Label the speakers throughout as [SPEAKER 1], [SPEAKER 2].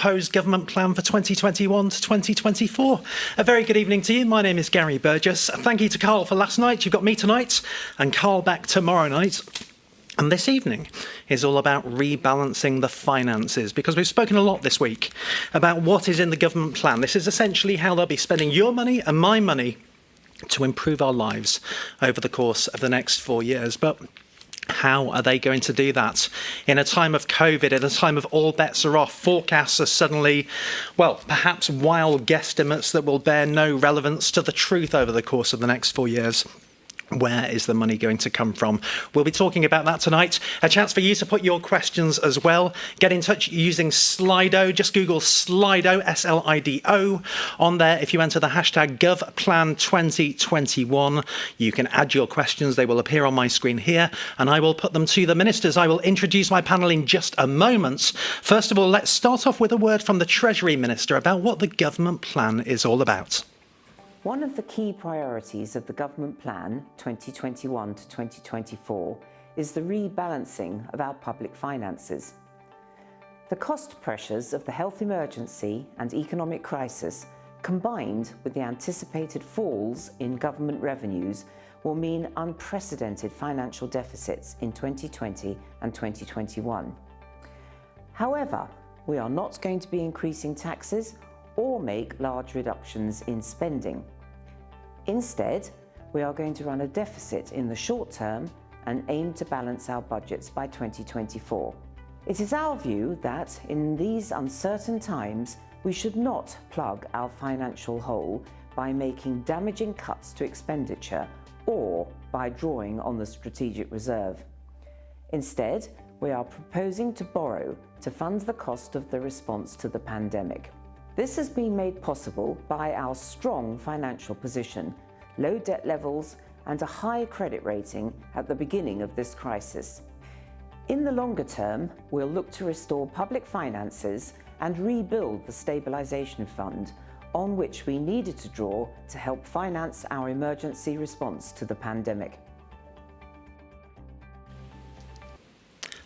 [SPEAKER 1] proposed government plan for 2021 to 2024. A very good evening to you. My name is Gary Burgess. Thank you to Carl for last night. You've got me tonight and Carl back tomorrow night. And this evening is all about rebalancing the finances, because we've spoken a lot this week about what is in the government plan. This is essentially how they'll be spending your money and my money to improve our lives over the course of the next 4 years. But how are they going to do that in a time of COVID, in a time of all bets are off? Forecasts are suddenly, well, perhaps wild guesstimates that will bear no relevance to the truth over the course of the next 4 years. Where is the money going to come from? We'll be talking about that tonight. A chance for you to put your questions as well. Get in touch using Slido. Just Google Slido, S-L-I-D-O. On there, if you enter the hashtag GovPlan2021, you can add your questions. They will appear on my screen here, and I will put them to the ministers. I will introduce my panel in just a moment. First of all, let's start off with a word from the Treasury Minister about what the government plan is all about.
[SPEAKER 2] One of the key priorities of the Government Plan 2021 to 2024 is the rebalancing of our public finances. The cost pressures of the health emergency and economic crisis, combined with the anticipated falls in government revenues, will mean unprecedented financial deficits in 2020 and 2021. However, we are not going to be increasing taxes or make large reductions in spending. Instead, we are going to run a deficit in the short term and aim to balance our budgets by 2024. It is our view that in these uncertain times, we should not plug our financial hole by making damaging cuts to expenditure or by drawing on the strategic reserve. Instead, we are proposing to borrow to fund the cost of the response to the pandemic. This has been made possible by our strong financial position, low debt levels, and a high credit rating at the beginning of this crisis. In the longer term, we'll look to restore public finances and rebuild the Stabilisation Fund, on which we needed to draw to help finance our emergency response to the pandemic.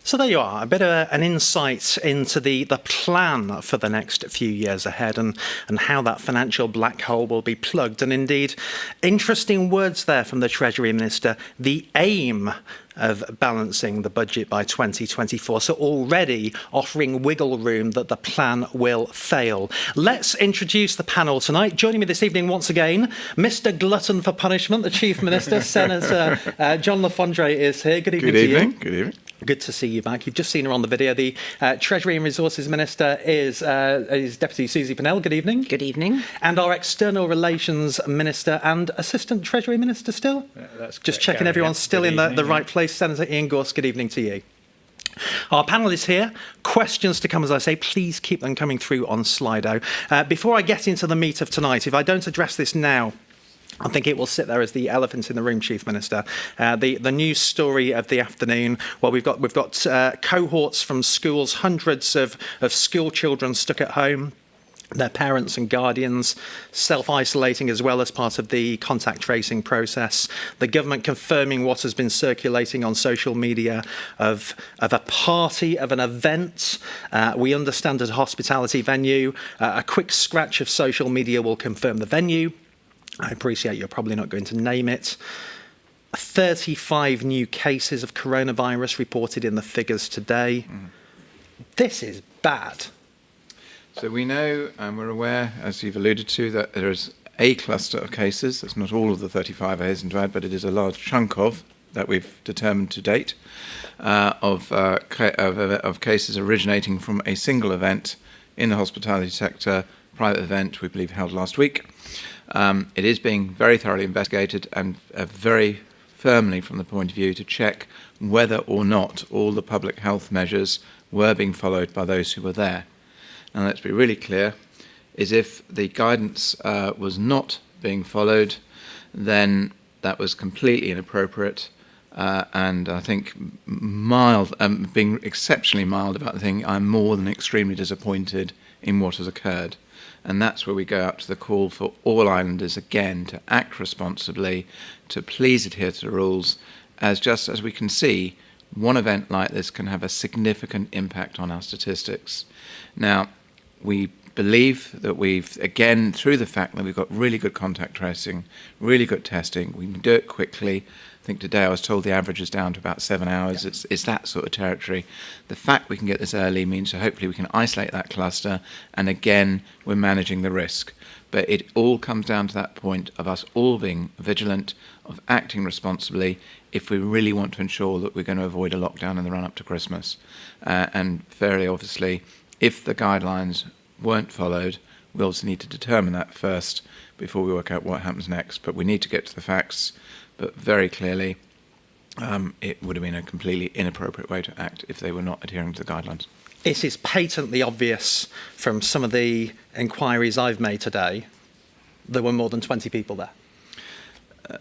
[SPEAKER 1] So there you are, a bit of an insight into the plan for the next few years ahead and how that financial black hole will be plugged. And indeed, interesting words there from the Treasury Minister, the aim of balancing the budget by 2024. So already offering wiggle room that the plan will fail. Let's introduce the panel tonight. Joining me this evening once again, Mr. Glutton for Punishment, the Chief Minister, Senator John Lafondre is here. Good evening to you.
[SPEAKER 3] Good evening.
[SPEAKER 1] Good to see you back. You've just seen her on the video. The Treasury and Resources Minister is Deputy Susie Pennell. Good evening.
[SPEAKER 4] Good evening.
[SPEAKER 1] And our External Relations Minister and Assistant Treasury Minister still?
[SPEAKER 3] That's
[SPEAKER 1] just
[SPEAKER 3] correct,
[SPEAKER 1] checking
[SPEAKER 3] Gary,
[SPEAKER 1] everyone's still in the right place. Senator Ian Gorse, good evening to you. Our panel is here. Questions to come, as I say. Please keep them coming through on Slido. Before I get into the meat of tonight, if I don't address this now, I think it will sit there as the elephant in the room, Chief Minister. The news story of the afternoon. Well, we've got cohorts from schools, hundreds of school children stuck at home. Their parents and guardians self-isolating as well as part of the contact tracing process. The government confirming what has been circulating on social media of a party, of an event. We understand at a hospitality venue. A quick scratch of social media will confirm the venue. I appreciate you're probably not going to name it. 35 new cases of coronavirus reported in the figures today. This is bad.
[SPEAKER 3] So we know and we're aware, as you've alluded to, that there is a cluster of cases. It's not all of the 35, I hasten to add, but it is a large chunk of that we've determined to date of cases originating from a single event in the hospitality sector, private event we believe held last week. It is being very thoroughly investigated and very firmly from the point of view to check whether or not all the public health measures were being followed by those who were there. And let's be really clear, is if the guidance was not being followed, then that was completely inappropriate and I think mild, being exceptionally mild about the thing. I'm more than extremely disappointed in what has occurred. And that's where we go out to the call for all islanders again to act responsibly, to please adhere to the rules, as just as we can see, one event like this can have a significant impact on our statistics. Now, we believe that we've, again, through the fact that we've got really good contact tracing, really good testing, we can do it quickly. I think today I was told the average is down to about 7 hours.
[SPEAKER 1] Yeah.
[SPEAKER 3] It's that sort of territory. The fact we can get this early means that hopefully we can isolate that cluster, and again, we're managing the risk. But it all comes down to that point of us all being vigilant, of acting responsibly, if we really want to ensure that we're going to avoid a lockdown in the run-up to Christmas. And fairly obviously, if the guidelines weren't followed, we also need to determine that first before we work out what happens next. But we need to get to the facts. But very clearly, it would have been a completely inappropriate way to act if they were not adhering to the guidelines.
[SPEAKER 1] It is patently obvious from some of the inquiries I've made today there were more than 20 people there.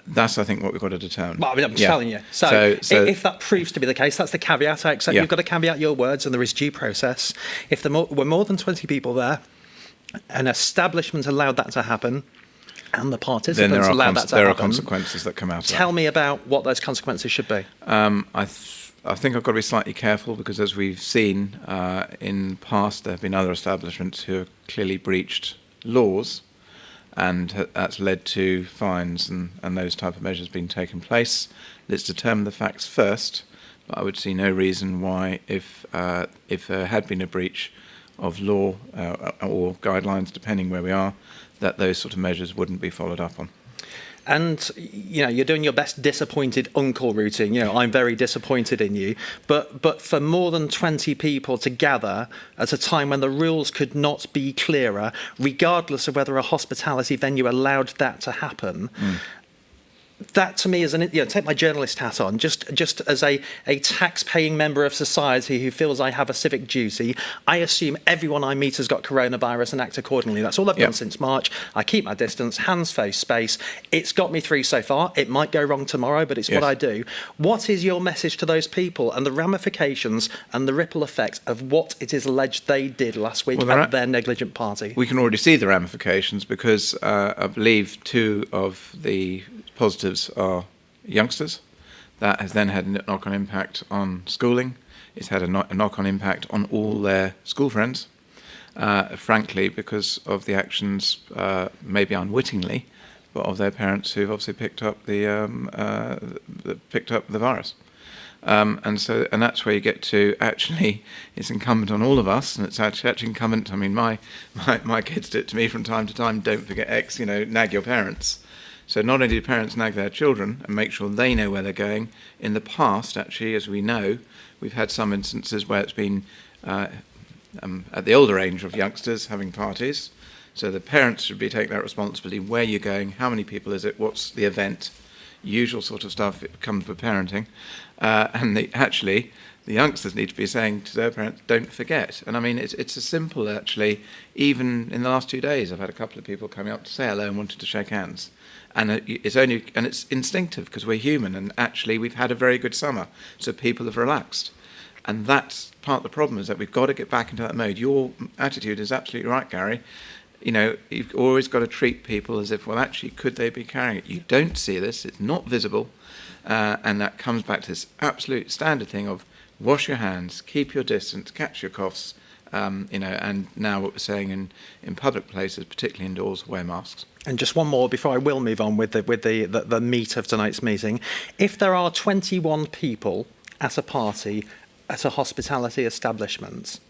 [SPEAKER 3] That's, I think, what we've got to determine.
[SPEAKER 1] Well, I mean, I'm just telling you. So if that proves to be the case, that's the caveat. I accept you've got to caveat your words, and there is due process. If there were more than 20 people there, an establishment allowed that to happen, and the participants allowed that to happen,
[SPEAKER 3] there are consequences that come out of that.
[SPEAKER 1] Tell me about what those consequences should be.
[SPEAKER 3] I think I've got to be slightly careful because, as we've seen in the past, there have been other establishments who have clearly breached laws, and that's led to fines and those type of measures being taken place. Let's determine the facts first, but I would see no reason why, if there had been a breach of law or guidelines, depending where we are, that those sort of measures wouldn't be followed up on.
[SPEAKER 1] And, you're doing your best disappointed uncle routine. I'm very disappointed in you. But for more than 20 people to gather at a time when the rules could not be clearer, regardless of whether a hospitality venue allowed that to happen, that to me is take my journalist hat on, just as a tax-paying member of society who feels I have a civic duty, I assume everyone I meet has got coronavirus and act accordingly. That's all I've done since March. I keep my distance, hands, face, space. It's got me through so far. It might go wrong tomorrow, but it's what I do. What is your message to those people and the ramifications and the ripple effect of what it is alleged they did last week at their negligent party?
[SPEAKER 3] We can already see the ramifications because I believe 2 of the positives are youngsters. That has then had a knock-on impact on schooling. It's had a knock-on impact on all their school friends, frankly, because of the actions, maybe unwittingly, but of their parents who've obviously picked up the virus. And that's where you get to, actually, it's incumbent on all of us, and it's actually incumbent. I mean, my kids do it to me from time to time. Don't forget X, nag your parents. So not only do parents nag their children and make sure they know where they're going, in the past, actually, as we know, we've had some instances where it's been at the older age of youngsters having parties. So the parents should be taking that responsibility. Where you're going, how many people is it, what's the event, usual sort of stuff that comes with parenting. And the youngsters need to be saying to their parents, don't forget. And I mean, it's as simple, actually. Even in the last 2 days, I've had a couple of people coming up to say hello and wanted to shake hands. And it's instinctive because we're human, and actually we've had a very good summer, so people have relaxed. And that's part of the problem, is that we've got to get back into that mode. Your attitude is absolutely right, Gary. You've always got to treat people as if, well, actually, could they be carrying it? You don't see this, it's not visible, and that comes back to this absolute standard thing of wash your hands, keep your distance, catch your coughs, and now what we're saying in public places, particularly indoors, wear masks.
[SPEAKER 1] And just one more before I will move on with the meat of tonight's meeting. If there are 21 people at a party at a hospitality establishment,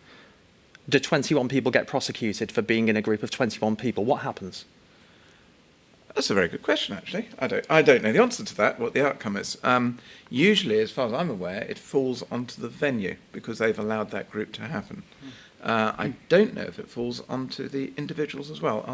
[SPEAKER 1] do 21 people get prosecuted for being in a group of 21 people? What happens?
[SPEAKER 3] That's a very good question, actually. I don't know the answer to that, what the outcome is. Usually, as far as I'm aware, it falls onto the venue because they've allowed that group to happen. I don't know if it falls onto the individuals as well.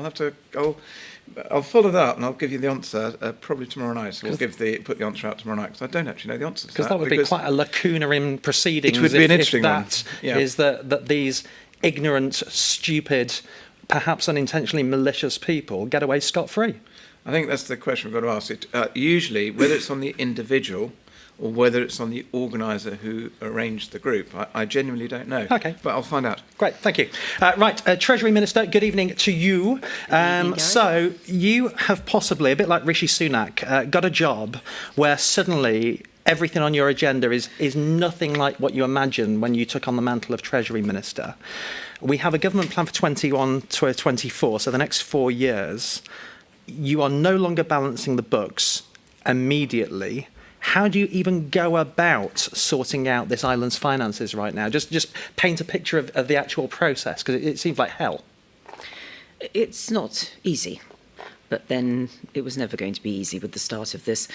[SPEAKER 3] I'll follow that up and I'll give you the answer probably tomorrow night. So we'll put the answer out tomorrow night because I don't actually know the answer to that.
[SPEAKER 1] Because that would be quite a lacuna in proceedings.
[SPEAKER 3] It would be an interesting one.
[SPEAKER 1] Is that these ignorant, stupid, perhaps unintentionally malicious people get away scot-free?
[SPEAKER 3] I think that's the question we've got to ask. Usually, whether it's on the individual or whether it's on the organiser who arranged the group, I genuinely don't know.
[SPEAKER 1] Okay.
[SPEAKER 3] But I'll find out.
[SPEAKER 1] Great, thank you. Treasury Minister, good evening to you. So you have possibly, a bit like Rishi Sunak, got a job where suddenly everything on your agenda is nothing like what you imagined when you took on the mantle of Treasury Minister. We have a government plan for 21 to 24, so the next 4 years. You are no longer balancing the books immediately. How do you even go about sorting out this island's finances right now? Just paint a picture of the actual process, because it seems like hell.
[SPEAKER 4] It's not easy, but then it was never going to be easy with the start of this.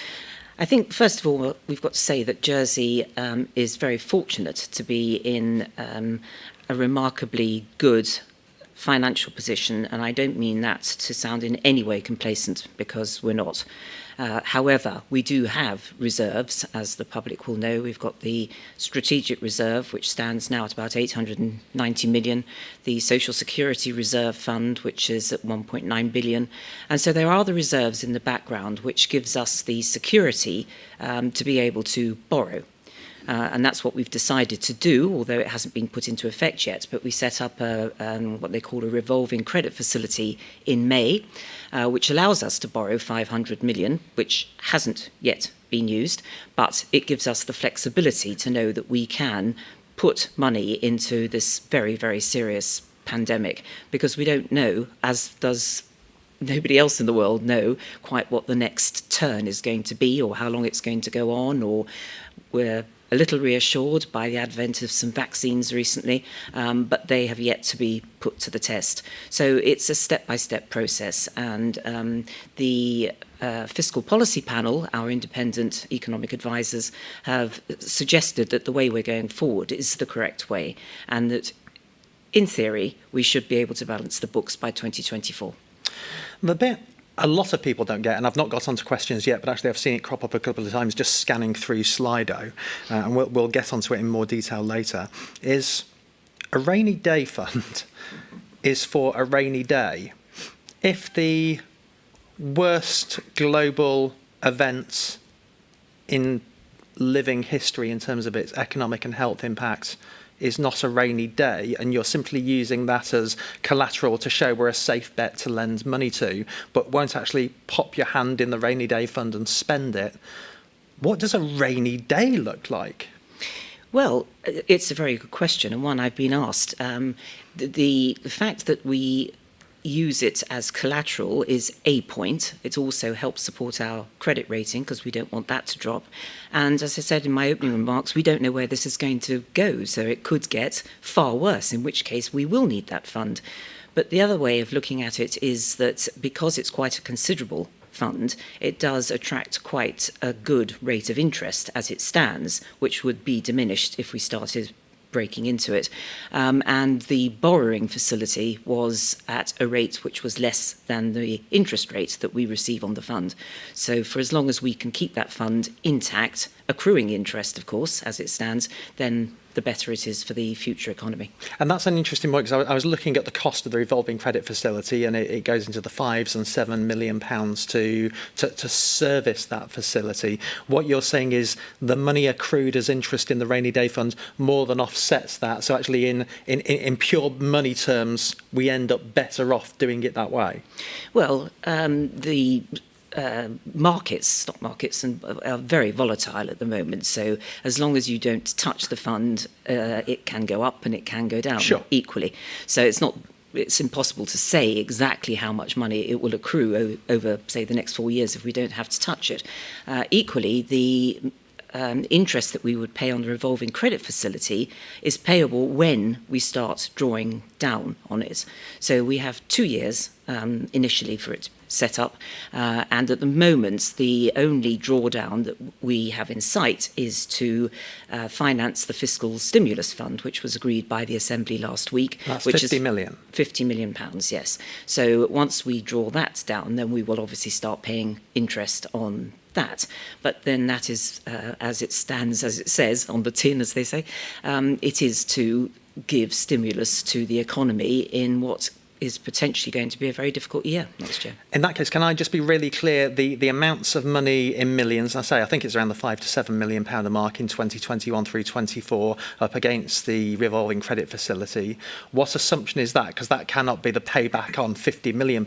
[SPEAKER 4] I think, first of all, we've got to say that Jersey is very fortunate to be in a remarkably good financial position, and I don't mean that to sound in any way complacent, because we're not. However, we do have reserves, as the public will know. We've got the strategic reserve, which stands now at about 890 million, the Social Security Reserve Fund, which is at 1.9 billion. And so there are the reserves in the background, which gives us the security to be able to borrow. And that's what we've decided to do, although it hasn't been put into effect yet. But we set up what they call a revolving credit facility in May, which allows us to borrow 500 million, which hasn't yet been used, but it gives us the flexibility to know that we can put money into this very, very serious pandemic, because we don't know, as does nobody else in the world know, quite what the next turn is going to be, or how long it's going to go on, or we're a little reassured by the advent of some vaccines recently, but they have yet to be put to the test. So it's a step-by-step process, and the Fiscal Policy Panel, our independent economic advisors, have suggested that the way we're going forward is the correct way, and that, in theory, we should be able to balance the books by 2024.
[SPEAKER 1] The bit a lot of people don't get, and I've not got onto questions yet, but actually I've seen it crop up a couple of times just scanning through Slido, and we'll get onto it in more detail later, is a rainy day fund is for a rainy day. If the worst global events in living history in terms of its economic and health impact is not a rainy day, and you're simply using that as collateral to show we're a safe bet to lend money to, but won't actually pop your hand in the rainy day fund and spend it, what does a rainy day look like?
[SPEAKER 4] Well, it's a very good question, and one I've been asked. The fact that we use it as collateral is a point. It also helps support our credit rating, because we don't want that to drop. And as I said in my opening remarks, we don't know where this is going to go, so it could get far worse, in which case we will need that fund. But the other way of looking at it is that because it's quite a considerable fund, it does attract quite a good rate of interest as it stands, which would be diminished if we started breaking into it. And the borrowing facility was at a rate which was less than the interest rate that we receive on the fund. So for as long as we can keep that fund intact, accruing interest, of course, as it stands, then the better it is for the future economy.
[SPEAKER 1] And that's an interesting point, because I was looking at the cost of the revolving credit facility, and it goes into the £5 and £7 million to service that facility. What you're saying is the money accrued as interest in the rainy day fund more than offsets that. So actually in pure money terms, we end up better off doing it that way.
[SPEAKER 4] Well, the stock markets, are very volatile at the moment. So as long as you don't touch the fund, it can go up and it can go down equally. So it's impossible to say exactly how much money it will accrue over, say, the next 4 years if we don't have to touch it. Equally, the interest that we would pay on the revolving credit facility is payable when we start drawing down on it. So we have 2 years initially for it set up, and at the moment the only drawdown that we have in sight is to finance the fiscal stimulus fund, which was agreed by the Assembly last week.
[SPEAKER 1] That's
[SPEAKER 4] which
[SPEAKER 1] 50
[SPEAKER 4] is
[SPEAKER 1] million. £50
[SPEAKER 4] million, yes. So once we draw that down, then we will obviously start paying interest on that. But then that is, as it stands, as it says on the tin, as they say, it is to give stimulus to the economy in what is potentially going to be a very difficult year next year.
[SPEAKER 1] In that case, can I just be really clear? The amounts of money in millions, I think it's around the £5 to £7 million mark in 2021 through 24 up against the revolving credit facility. What assumption is that? Because that cannot be the payback on £50 million.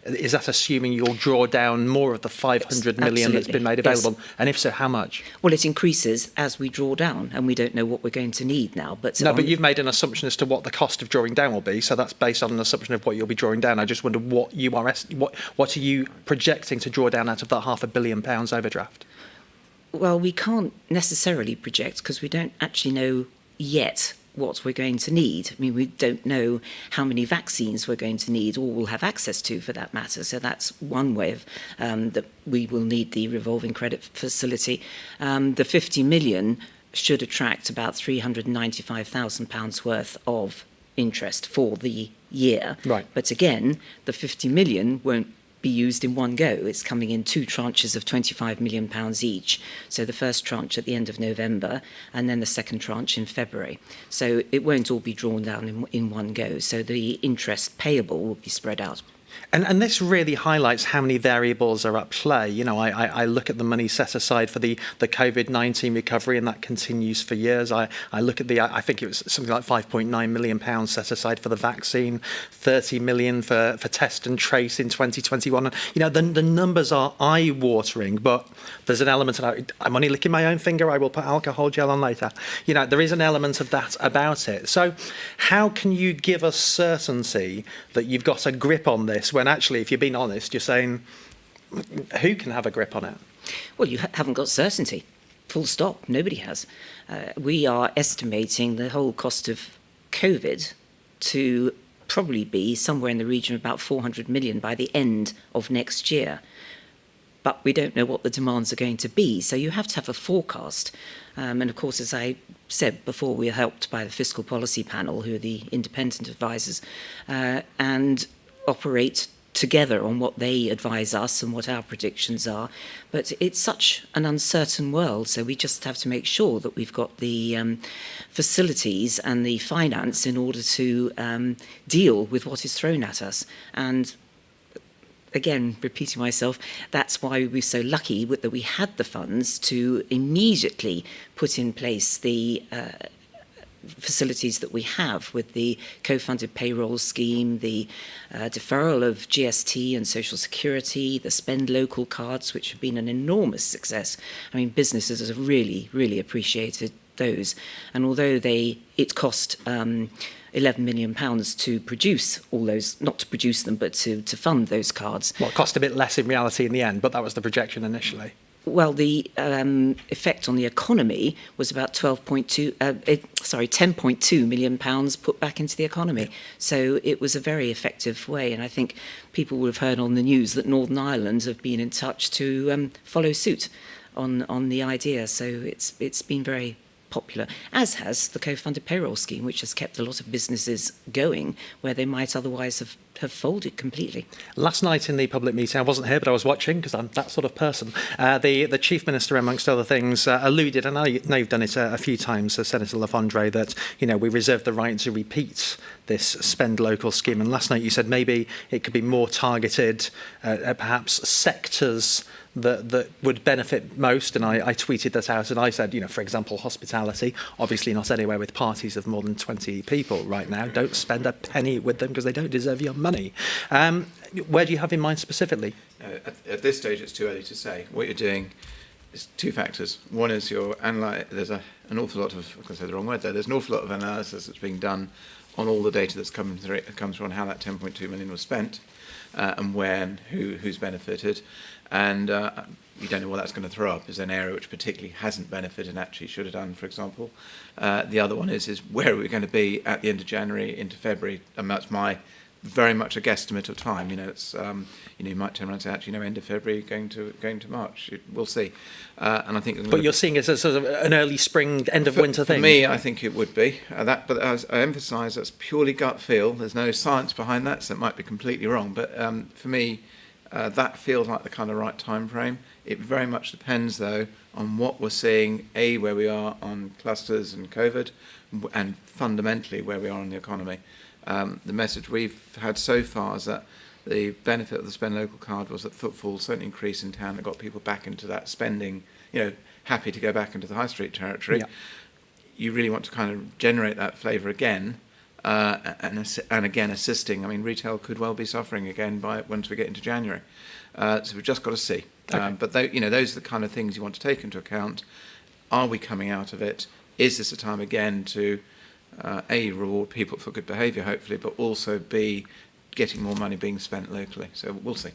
[SPEAKER 1] Is that assuming you'll draw down more of the 500 million that's been made available? Yes. And if so, how much?
[SPEAKER 4] Well, it increases as we draw down, and we don't know what we're going to need now. But
[SPEAKER 1] you've made an assumption as to what the cost of drawing down will be, so that's based on an assumption of what you'll be drawing down. I just wonder what are you projecting to draw down out of that £500 million overdraft?
[SPEAKER 4] Well, we can't necessarily project because we don't actually know yet what we're going to need. I mean, we don't know how many vaccines we're going to need or will have access to, for that matter. So that's one way of that we will need the revolving credit facility. The 50 million should attract about £395,000 worth of interest for the year.
[SPEAKER 1] Right.
[SPEAKER 4] But again, the 50 million won't be used in one go. It's coming in two tranches of £25 million each. So the first tranche at the end of November and then the second tranche in February. So it won't all be drawn down in one go. So the interest payable will be spread out.
[SPEAKER 1] And this really highlights how many variables are at play. You know, I look at the money set aside for the COVID-19 recovery, and that continues for years. I look at I think it was something like £5.9 million set aside for the vaccine, 30 million for test and trace in 2021. And, you know, the numbers are eye-watering, but there's an element of, I'm only licking my own finger, I will put alcohol gel on later. You know, there is an element of that about it. So how can you give us certainty that you've got a grip on this when actually, if you're being honest, you're saying, who can have a grip on it?
[SPEAKER 4] Well, you haven't got certainty. Full stop. Nobody has. We are estimating the whole cost of COVID to probably be somewhere in the region of about 400 million by the end of next year. But we don't know what the demands are going to be. So you have to have a forecast. And of course, as I said before, we are helped by the Fiscal Policy Panel, who are the independent advisors, and operate together on what they advise us and what our predictions are. But it's such an uncertain world, so we just have to make sure that we've got the facilities and the finance in order to deal with what is thrown at us. And again, repeating myself, that's why we're so lucky that we had the funds to immediately put in place the facilities that we have with the co-funded payroll scheme, the deferral of GST and Social Security, the spend local cards, which have been an enormous success. I mean, businesses have really, really appreciated those. And although it cost £11 million to produce all those, not to produce them, but to fund those cards.
[SPEAKER 1] Well, it cost a bit less in reality in the end, but that was the projection initially.
[SPEAKER 4] Well, the effect on the economy was about 10.2 million pounds put back into the economy. So it was a very effective way. And I think people would have heard on the news that Northern Ireland have been in touch to follow suit on the idea. So it's been very popular, as has the co-funded payroll scheme, which has kept a lot of businesses going where they might otherwise have folded completely.
[SPEAKER 1] Last night in the public meeting, I wasn't here, but I was watching because I'm that sort of person. The Chief Minister, amongst other things, alluded, and I know you've done it a few times, Senator Lafondre, that we reserve the right to repeat this spend local scheme. And last night you said maybe it could be more targeted at perhaps sectors that would benefit most, and I tweeted that out, and I said, for example, hospitality, obviously not anywhere with parties of more than 20 people right now. Don't spend a penny with them because they don't deserve your money. Where do you have in mind specifically?
[SPEAKER 3] At this stage, it's too early to say. What you're doing is two factors. One is there's an awful lot of, I'm going to say the wrong word there, there's an awful lot of analysis that's being done on all the data that's comes through on how that 10.2 million was spent, and when, who's benefited. And you don't know what that's going to throw up. Is an area which particularly hasn't benefited and actually should have done, for example. The other one is where are we going to be at the end of January into February? And that's very much a guesstimate of time. It's you might turn around and say actually end of February going to March. We'll see. And I think.
[SPEAKER 1] But you're seeing it as sort of an early spring, end of winter thing.
[SPEAKER 3] For me, I think it would be but as I emphasise, that's purely gut feel. There's no science behind that, so it might be completely wrong. But for me, that feels like the kind of right time frame. It very much depends, though, on what we're seeing, where we are on clusters and COVID, and fundamentally where we are in the economy. The message we've had so far is that the benefit of the spend local card was that footfall certainly increased in town and got people back into that spending, happy to go back into the high street territory. Yeah. You really want to kind of generate that flavour again, and again assisting. I mean, retail could well be suffering again once we get into January. So we've just got to see. Okay. But those are the kind of things you want to take into account. Are we coming out of it? Is this a time again to A, reward people for good behaviour, hopefully, but also B, getting more money being spent locally? So we'll see.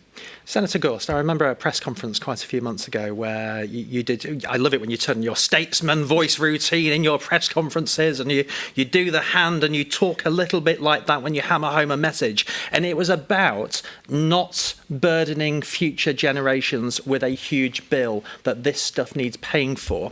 [SPEAKER 1] Senator Gorst, I remember a press conference quite a few months ago where you did, I love it when you turn your statesman voice routine in your press conferences, and you do the hand and you talk a little bit like that when you hammer home a message. And it was about not burdening future generations with a huge bill that this stuff needs paying for.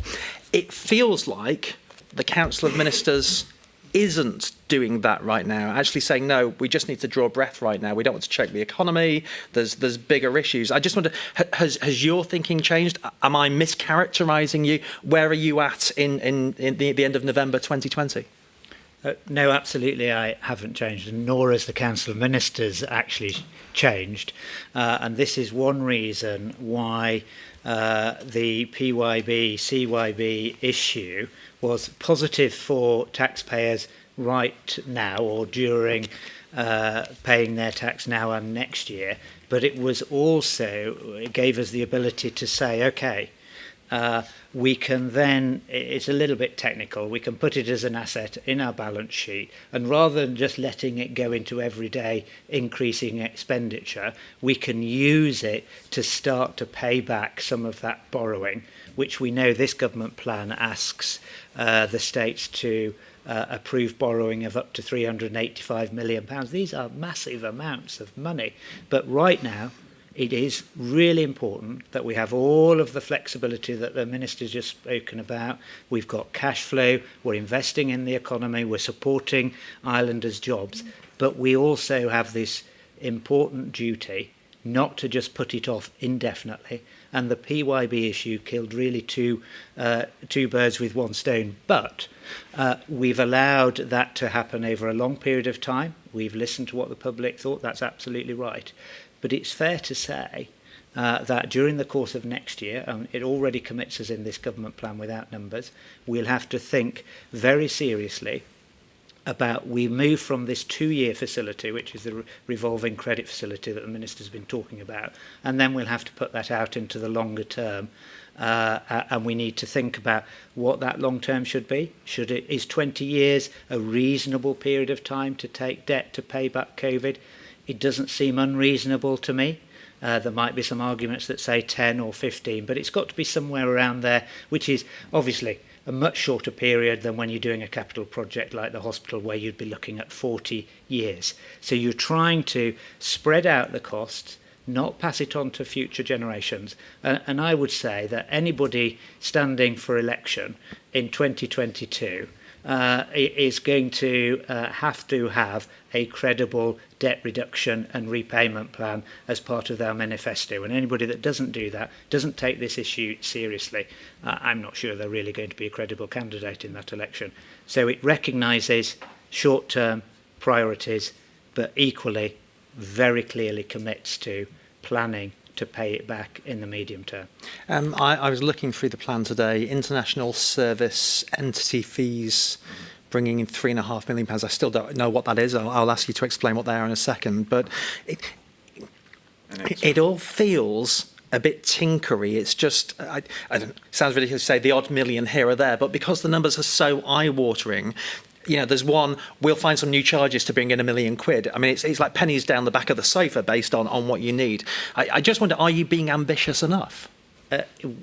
[SPEAKER 1] It feels like the Council of Ministers isn't doing that right now, actually saying, no, we just need to draw breath right now. We don't want to choke the economy. There's bigger issues. I just wonder, has your thinking changed? Am I mischaracterising you? Where are you at in the end of November 2020?
[SPEAKER 5] No, absolutely, I haven't changed, and nor has the Council of Ministers actually changed. And this is one reason why the PYB, CYB issue was positive for taxpayers right now or during paying their tax now and next year, but it gave us the ability to say, okay, we can then, it's a little bit technical, we can put it as an asset in our balance sheet, and rather than just letting it go into everyday increasing expenditure, we can use it to start to pay back some of that borrowing, which we know this government plan asks the states to approve borrowing of up to £385 million. These are massive amounts of money, but right now it is really important that we have all of the flexibility that the Minister's just spoken about. We've got cash flow, we're investing in the economy, we're supporting islanders' jobs, but we also have this important duty not to just put it off indefinitely. And the PYB issue killed really two birds with one stone. But we've allowed that to happen over a long period of time. We've listened to what the public thought. That's absolutely right. But it's fair to say that during the course of next year, it already commits us in this government plan without numbers, we'll have to think very seriously about, we move from this 2-year facility, which is the revolving credit facility that the Minister's been talking about, and then we'll have to put that out into the longer term. And we need to think about what that long term should be. Is 20 years a reasonable period of time to take debt to pay back COVID? It doesn't seem unreasonable to me. There might be some arguments that say 10 or 15, but it's got to be somewhere around there, which is obviously a much shorter period than when you're doing a capital project like the hospital, where you'd be looking at 40 years. So you're trying to spread out the costs, not pass it on to future generations. And I would say that anybody standing for election in 2022 is going to have a credible debt reduction and repayment plan as part of their manifesto. And anybody that doesn't do that, doesn't take this issue seriously, I'm not sure they're really going to be a credible candidate in that election. So it recognises short-term priorities, but equally very clearly commits to planning to pay it back in the medium term.
[SPEAKER 1] I was looking through the plan today. International service entity fees bringing in £3.5 million. I still don't know what that is. I'll ask you to explain what they are in a second. But it all feels a bit tinkery. It's just, I don't, it sounds ridiculous to say the odd million here or there, but because the numbers are so eye-watering, there's one, we'll find some new charges to bring in £1 million. I mean, it's like pennies down the back of the sofa based on what you need. I just wonder, are you being ambitious enough?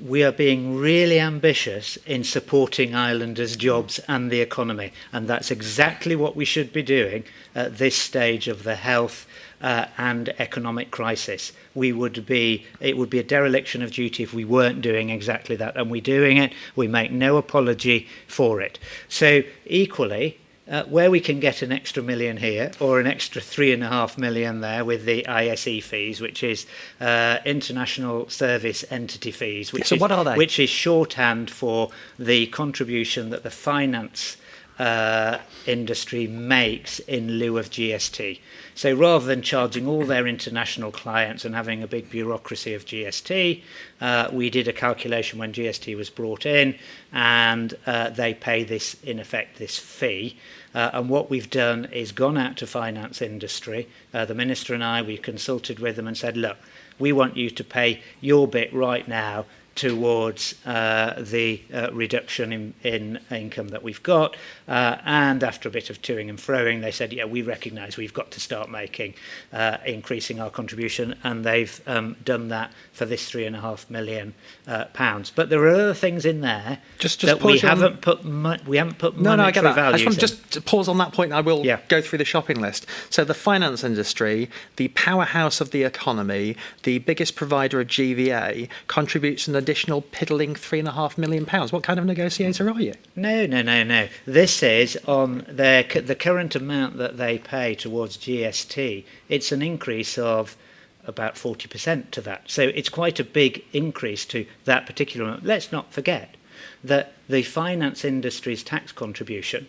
[SPEAKER 5] We are being really ambitious in supporting islanders' jobs and the economy, and that's exactly what we should be doing at this stage of the health and economic crisis. It would be a dereliction of duty if we weren't doing exactly that, and we're doing it. We make no apology for it. So equally, where we can get an extra $1 million here or an extra £3.5 million there with the ISE fees, which is international service entity fees,
[SPEAKER 1] what are they?
[SPEAKER 5] Which is shorthand for the contribution that the finance industry makes in lieu of GST. So rather than charging all their international clients and having a big bureaucracy of GST, we did a calculation when GST was brought in, and they pay this, in effect, this fee. And what we've done is gone out to finance industry. The Minister and I, we consulted with them and said, look, we want you to pay your bit right now towards the reduction in income that we've got. And after a bit of toing and froing, they said, yeah, we recognise we've got to start increasing our contribution, and they've done that for this £3.5 million. But there are other things in there that we haven't put monetary values in.
[SPEAKER 1] Just to pause on that point. I will go through the shopping list. So the finance industry, the powerhouse of the economy, the biggest provider of GVA, contributes an additional piddling £3.5 million. What kind of negotiator are you?
[SPEAKER 5] No. This is on the current amount that they pay towards GST. It's an increase of about 40% to that. So it's quite a big increase to that particular amount. Let's not forget that the finance industry's tax contribution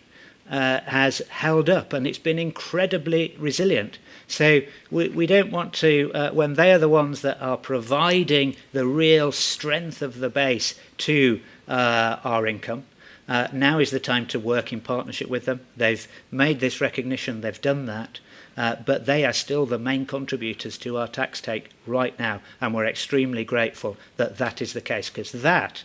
[SPEAKER 5] has held up, and it's been incredibly resilient. So we don't want to, when they are the ones that are providing the real strength of the base to our income, now is the time to work in partnership with them. They've made this recognition, they've done that, but they are still the main contributors to our tax take right now, and we're extremely grateful that that is the case, because that,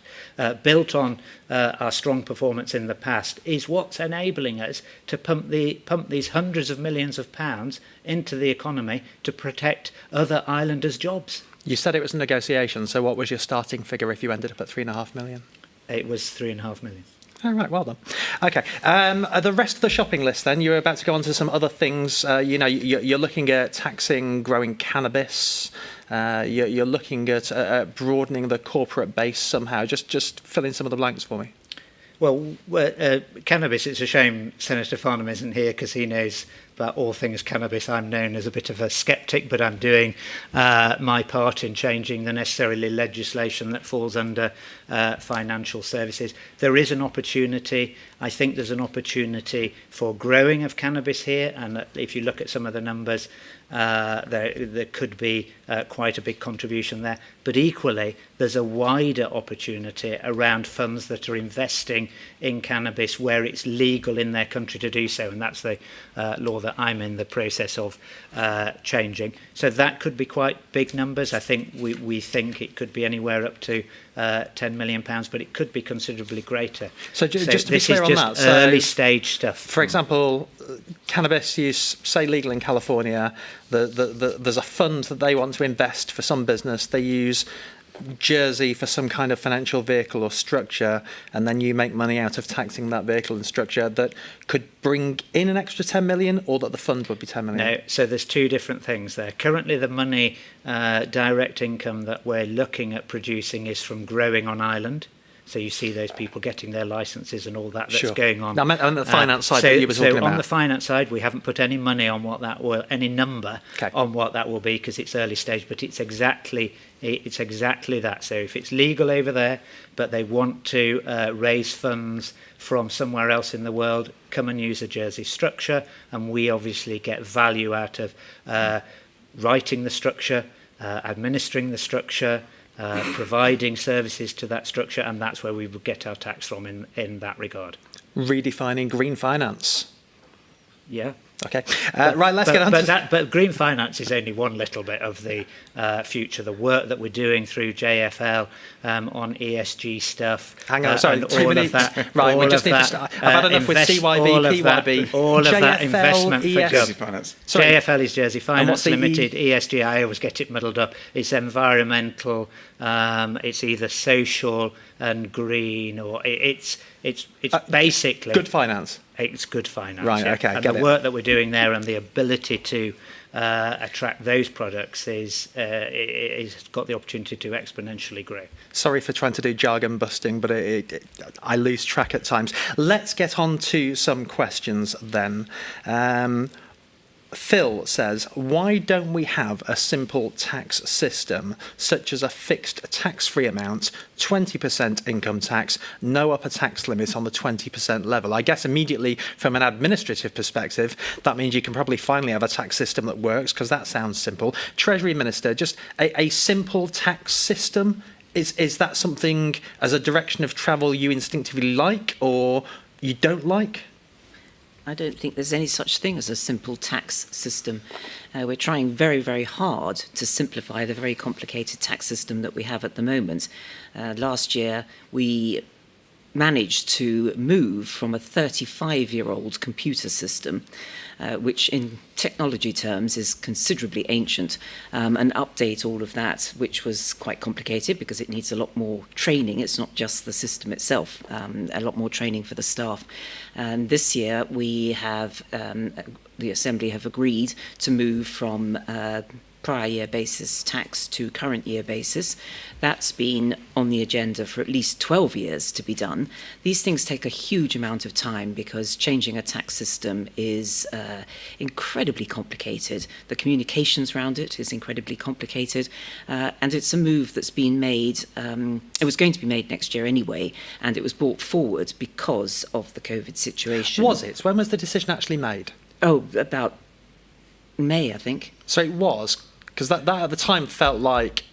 [SPEAKER 5] built on our strong performance in the past, is what's enabling us to pump these hundreds of millions of pounds into the economy to protect other islanders' jobs.
[SPEAKER 1] You said it was a negotiation, so what was your starting figure if you ended up at £3.5 million?
[SPEAKER 5] It was £3.5 million.
[SPEAKER 1] All right, well done. Okay, the rest of the shopping list then, you're about to go on to some other things. You're looking at taxing growing cannabis. You're looking at broadening the corporate base somehow. Just fill in some of the blanks for me.
[SPEAKER 5] Well, cannabis, it's a shame Senator Farnham isn't here because he knows about all things cannabis. I'm known as a bit of a sceptic, but I'm doing my part in changing the necessarily legislation that falls under financial services. There is an opportunity. I think there's an opportunity for growing of cannabis here, and if you look at some of the numbers, there could be quite a big contribution there. But equally, there's a wider opportunity around funds that are investing in cannabis where it's legal in their country to do so, and that's the law that I'm in the process of changing. So that could be quite big numbers. I think we think it could be anywhere up to £10 million, but it could be considerably greater.
[SPEAKER 1] So just to be clear on that,
[SPEAKER 5] this is just early stage stuff.
[SPEAKER 1] For example, cannabis is, say, legal in California. There's a fund that they want to invest for some business. They use Jersey for some kind of financial vehicle or structure, and then you make money out of taxing that vehicle and structure that could bring in an extra 10 million, or that the fund would be 10 million?
[SPEAKER 5] No, so there's two different things there. Currently, the money, direct income that we're looking at producing is from growing on island. So you see those people getting their licences and all that's going on.
[SPEAKER 1] Now, I meant on the finance side that you were talking about.
[SPEAKER 5] So on the finance side, we haven't put any money on what that will, any number on what that will be, because it's early stage. But it's exactly that. So if it's legal over there, but they want to raise funds from somewhere else in the world, come and use a Jersey structure, and we obviously get value out of writing the structure, administering the structure, providing services to that structure, and that's where we would get our tax from in that regard.
[SPEAKER 1] Redefining green finance.
[SPEAKER 5] Yeah.
[SPEAKER 1] Okay. Right, let's get on to...
[SPEAKER 5] But green finance is only one little bit of the future. The work that we're doing through JFL on ESG stuff.
[SPEAKER 1] Hang on, sorry, 3 minutes. Right, we just need to start. I've had enough with CYB, PYB.
[SPEAKER 5] All of
[SPEAKER 1] JFL,
[SPEAKER 5] that investment for
[SPEAKER 3] Jersey Finance.
[SPEAKER 5] JFL is Jersey Finance Limited. ESG, I always get it muddled up. It's environmental, it's either social and green, or it's basically...
[SPEAKER 1] Good finance.
[SPEAKER 5] It's good finance.
[SPEAKER 1] Right,
[SPEAKER 5] yeah.
[SPEAKER 1] okay,
[SPEAKER 5] and the work that we're doing there and the ability to attract those products is got the opportunity to exponentially grow.
[SPEAKER 1] Sorry for trying to do jargon busting, but I lose track at times. Let's get on to some questions then. Phil says, why don't we have a simple tax system, such as a fixed tax-free amount, 20% income tax, no upper tax limit on the 20% level? I guess immediately from an administrative perspective, that means you can probably finally have a tax system that works, because that sounds simple. Treasury Minister, just a simple tax system, is that something as a direction of travel you instinctively like or you don't like?
[SPEAKER 4] I don't think there's any such thing as a simple tax system. We're trying very, very hard to simplify the very complicated tax system that we have at the moment. Last year, we managed to move from a 35-year-old computer system, which in technology terms is considerably ancient, and update all of that, which was quite complicated because it needs a lot more training. It's not just the system itself, a lot more training for the staff. And this year we have, the Assembly have agreed to move from prior year basis tax to current year basis. That's been on the agenda for at least 12 years to be done. These things take a huge amount of time because changing a tax system is incredibly complicated. The communications around it is incredibly complicated, and it's a move that's been made, it was going to be made next year anyway, and it was brought forward because of the COVID situation.
[SPEAKER 1] Was it? When was the decision actually made?
[SPEAKER 4] Oh, about May, I think.
[SPEAKER 1] So it was, because that at the time felt like,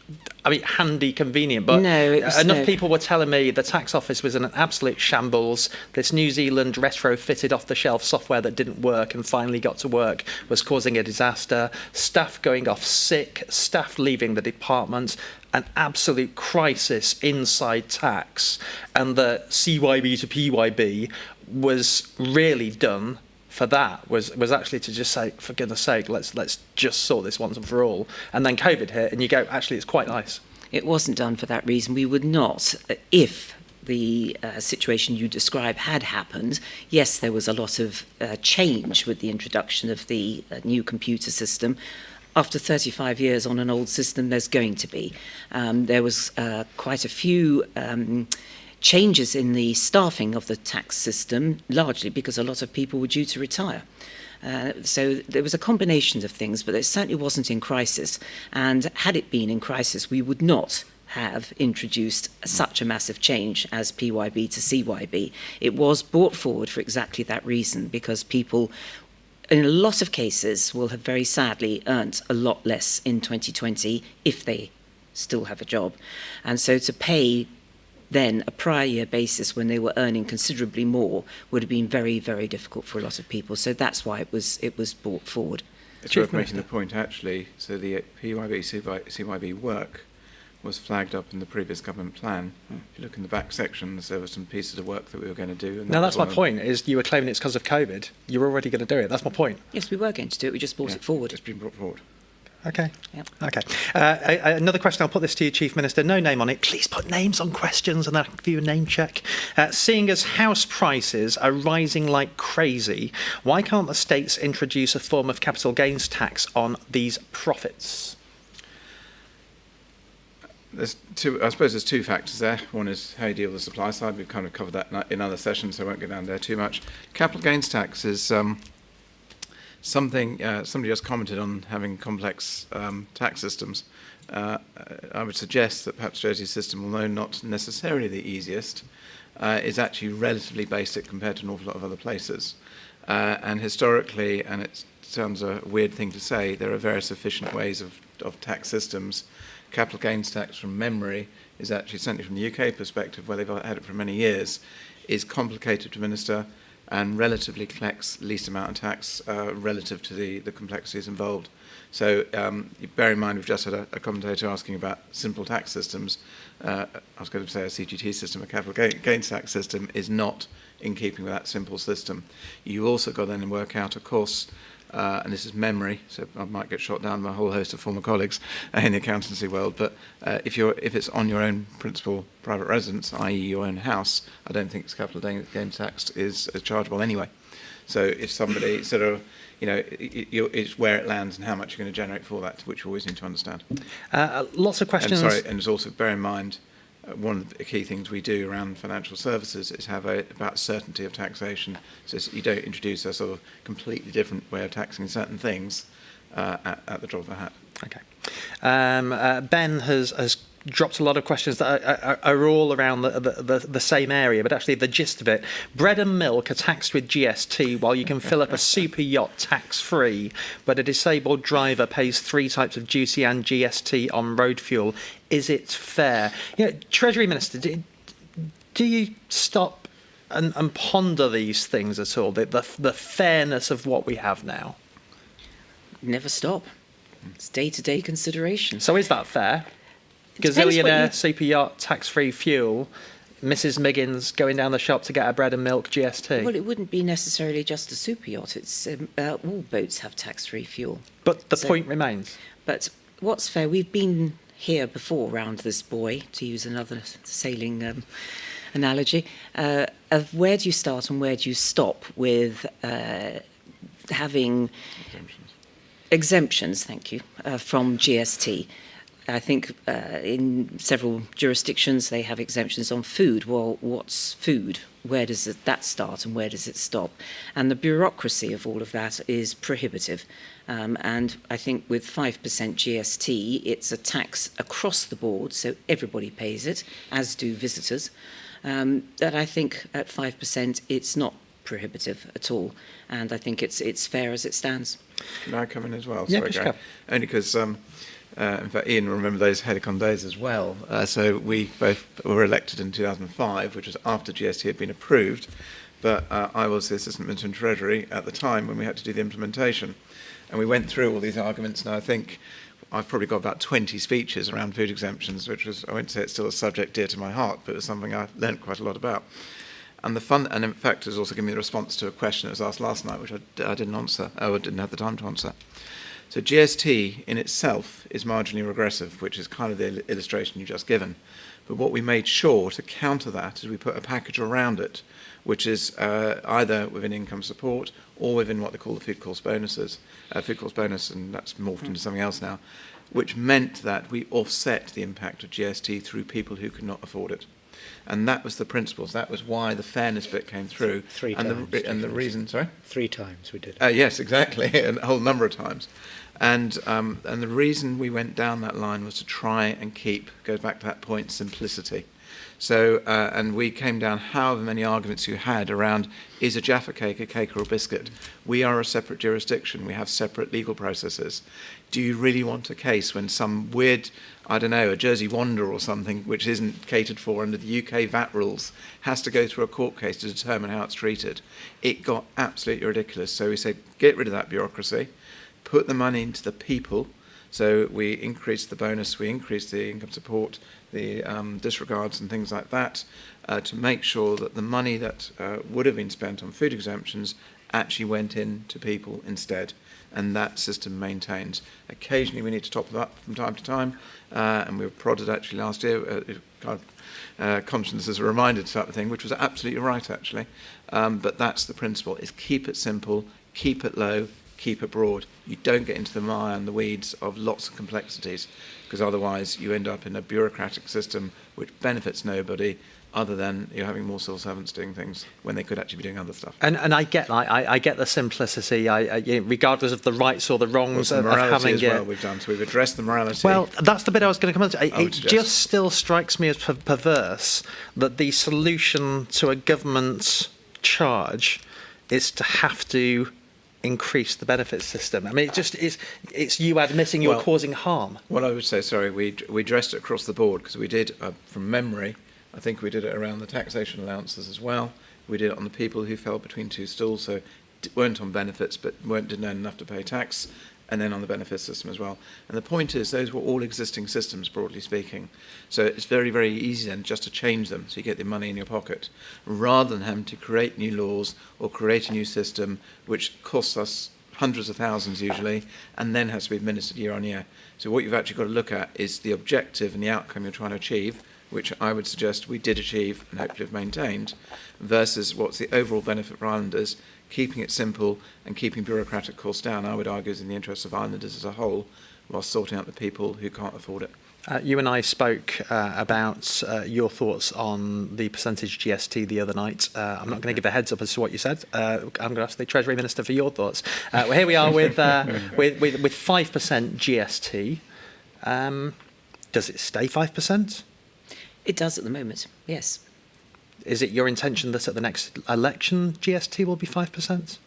[SPEAKER 1] I mean, handy, convenient, but
[SPEAKER 4] no,
[SPEAKER 1] enough people were telling me the tax office was in an absolute shambles. This New Zealand retrofitted off-the-shelf software that didn't work and finally got to work was causing a disaster. Staff going off sick, staff leaving the department, an absolute crisis inside tax. And the CYB to PYB was really done for that, was actually to just say, for goodness sake, let's just sort this once and for all. And then COVID hit, and you go, actually, it's quite nice.
[SPEAKER 4] It wasn't done for that reason. We would not, if the situation you describe had happened, yes, there was a lot of change with the introduction of the new computer system. After 35 years on an old system, there's going to be. There was quite a few changes in the staffing of the tax system, largely because a lot of people were due to retire. So there was a combination of things, but it certainly wasn't in crisis. And had it been in crisis, we would not have introduced such a massive change as PYB to CYB. It was brought forward for exactly that reason, because people, in a lot of cases, will have very sadly earned a lot less in 2020 if they still have a job. And so to pay then a prior year basis when they were earning considerably more would have been very, very difficult for a lot of people. So that's why it was brought forward.
[SPEAKER 3] It's worth making the point, actually. So the PYB-CYB work was flagged up in the previous government plan. If you look in the back sections, there were some pieces of work that we were going to do. And
[SPEAKER 1] now, that's my point, is you were claiming it's because of COVID. You were already going to do it. That's my point.
[SPEAKER 4] Yes, we were going to do it. We just brought it forward.
[SPEAKER 3] It's been brought forward.
[SPEAKER 1] Okay.
[SPEAKER 4] Yep.
[SPEAKER 1] Okay. Another question, I'll put this to you, Chief Minister. No name on it. Please put names on questions and then I'll give you a name check. Seeing as house prices are rising like crazy, why can't the states introduce a form of capital gains tax on these profits?
[SPEAKER 3] I suppose there's two factors there. One is how you deal with the supply side. We've kind of covered that in other sessions, so I won't go down there too much. Capital gains tax is something, somebody just commented on having complex tax systems. I would suggest that perhaps Jersey's system, although not necessarily the easiest, is actually relatively basic compared to an awful lot of other places. And historically, and it sounds a weird thing to say, there are various efficient ways of tax systems. Capital gains tax, from memory, is actually, certainly from the UK perspective, where they've had it for many years, is complicated to administer and relatively collects least amount of tax relative to the complexities involved. So bear in mind, we've just had a commentator asking about simple tax systems. I was going to say a CGT system, a capital gains tax system, is not in keeping with that simple system. You also got then to work out, of course, and this is memory, so I might get shot down by a whole host of former colleagues in the accountancy world, but if it's on your own principal private residence, i.e. your own house, I don't think capital gains tax is chargeable anyway. So if somebody sort of, it's where it lands and how much you're going to generate for that, which you always need to understand.
[SPEAKER 1] Lots of questions.
[SPEAKER 3] And it's also, bear in mind, one of the key things we do around financial services is have about certainty of taxation, so you don't introduce a sort of completely different way of taxing certain things at the drop of a hat.
[SPEAKER 1] Okay. Ben has dropped a lot of questions that are all around the same area, but actually the gist of it: bread and milk are taxed with GST, while you can fill up a super yacht tax-free, but a disabled driver pays 3 types of duty and GST on road fuel. Is it fair? Treasury Minister, do you stop and ponder these things at all, the fairness of what we have now?
[SPEAKER 4] Never stop. It's day-to-day consideration.
[SPEAKER 1] So is that fair?
[SPEAKER 4] Depends what
[SPEAKER 1] Gazillionaire, super yacht, tax-free fuel, Mrs. Miggins going down the shop to get her bread and milk, GST.
[SPEAKER 4] Well, it wouldn't be necessarily just a super yacht. It's all boats have tax-free fuel.
[SPEAKER 1] But the point remains.
[SPEAKER 4] But what's fair? We've been here before around this buoy, to use another sailing analogy, of where do you start and where do you stop with having exemptions, thank you, from GST. I think in several jurisdictions they have exemptions on food. Well, what's food? Where does that start and where does it stop? And the bureaucracy of all of that is prohibitive. And I think with 5% GST, it's a tax across the board, so everybody pays it, as do visitors. That I think at 5%, it's not prohibitive at all. And I think it's fair as it stands.
[SPEAKER 3] Can I come in as well?
[SPEAKER 1] Yeah,
[SPEAKER 3] Sorry, Gary. Only because, in fact, Ian will remember those Helicon days as well. So we both were elected in 2005, which was after GST had been approved. But I was the Assistant Minister in Treasury at the time when we had to do the implementation. And we went through all these arguments, and I think I've probably got about 20 speeches around food exemptions, which was, I won't say it's still a subject dear to my heart, but it was something I learnt quite a lot about. And and in fact, it was also giving me a response to a question that was asked last night, which I didn't answer, or didn't have the time to answer. So GST in itself is marginally regressive, which is kind of the illustration you just given. But what we made sure to counter that is we put a package around it, which is either within income support or within what they call the food cost bonuses, food cost bonus, and that's morphed into something else now, which meant that we offset the impact of GST through people who could not afford it. And that was the principles. That was why the fairness bit came through.
[SPEAKER 5] Three
[SPEAKER 3] and
[SPEAKER 5] times.
[SPEAKER 3] The reason, sorry?
[SPEAKER 5] 3 times we did it.
[SPEAKER 3] Yes, exactly, a whole number of times. And the reason we went down that line was to try and goes back to that point, simplicity. So, and we came down however many arguments you had around, is a Jaffa cake a cake or a biscuit? We are a separate jurisdiction. We have separate legal processes. Do you really want a case when some weird, I don't know, a Jersey Wonder or something, which isn't catered for under the UK VAT rules, has to go through a court case to determine how it's treated? It got absolutely ridiculous. So we said, get rid of that bureaucracy, put the money into the people. So we increased the bonus, we increased the income support, the disregards and things like that, to make sure that the money that would have been spent on food exemptions actually went in to people instead. And that system maintains. Occasionally we need to top it up from time to time, and we were prodded actually last year, conscience as a reminder type of thing, which was absolutely right actually. But that's the principle, is keep it simple, keep it low, keep it broad. You don't get into the mire and the weeds of lots of complexities, because otherwise you end up in a bureaucratic system which benefits nobody, other than you're having more civil servants doing things when they could actually be doing other stuff.
[SPEAKER 1] And I get the simplicity, regardless of the rights or the wrongs of having
[SPEAKER 3] as well we've done. So we've addressed the morality.
[SPEAKER 1] Well, that's the bit I was going to come on to. It just still strikes me as perverse that the solution to a government charge is to have to increase the benefits system. I mean, it's you admitting you're causing harm.
[SPEAKER 3] Well, I would say, sorry, we addressed it across the board, because we did, from memory, I think we did it around the taxation allowances as well. We did it on the people who fell between two stools, so weren't on benefits but didn't earn enough to pay tax, and then on the benefits system as well. And the point is, those were all existing systems, broadly speaking. So it's very, very easy then just to change them so you get the money in your pocket, rather than having to create new laws or create a new system which costs us hundreds of thousands usually, and then has to be administered year on year. So what you've actually got to look at is the objective and the outcome you're trying to achieve, which I would suggest we did achieve and hopefully have maintained, versus what's the overall benefit for islanders, keeping it simple and keeping bureaucratic costs down, I would argue is in the interests of islanders as a whole, whilst sorting out the people who can't afford it.
[SPEAKER 1] You and I spoke about your thoughts on the percentage GST the other night. I'm not going to give a heads up as to what you said. I'm going to ask the Treasury Minister for your thoughts. Well, here we are with 5% GST. Does it stay 5%?
[SPEAKER 4] It does at the moment, yes.
[SPEAKER 1] Is it your intention that at the next election GST will be 5%?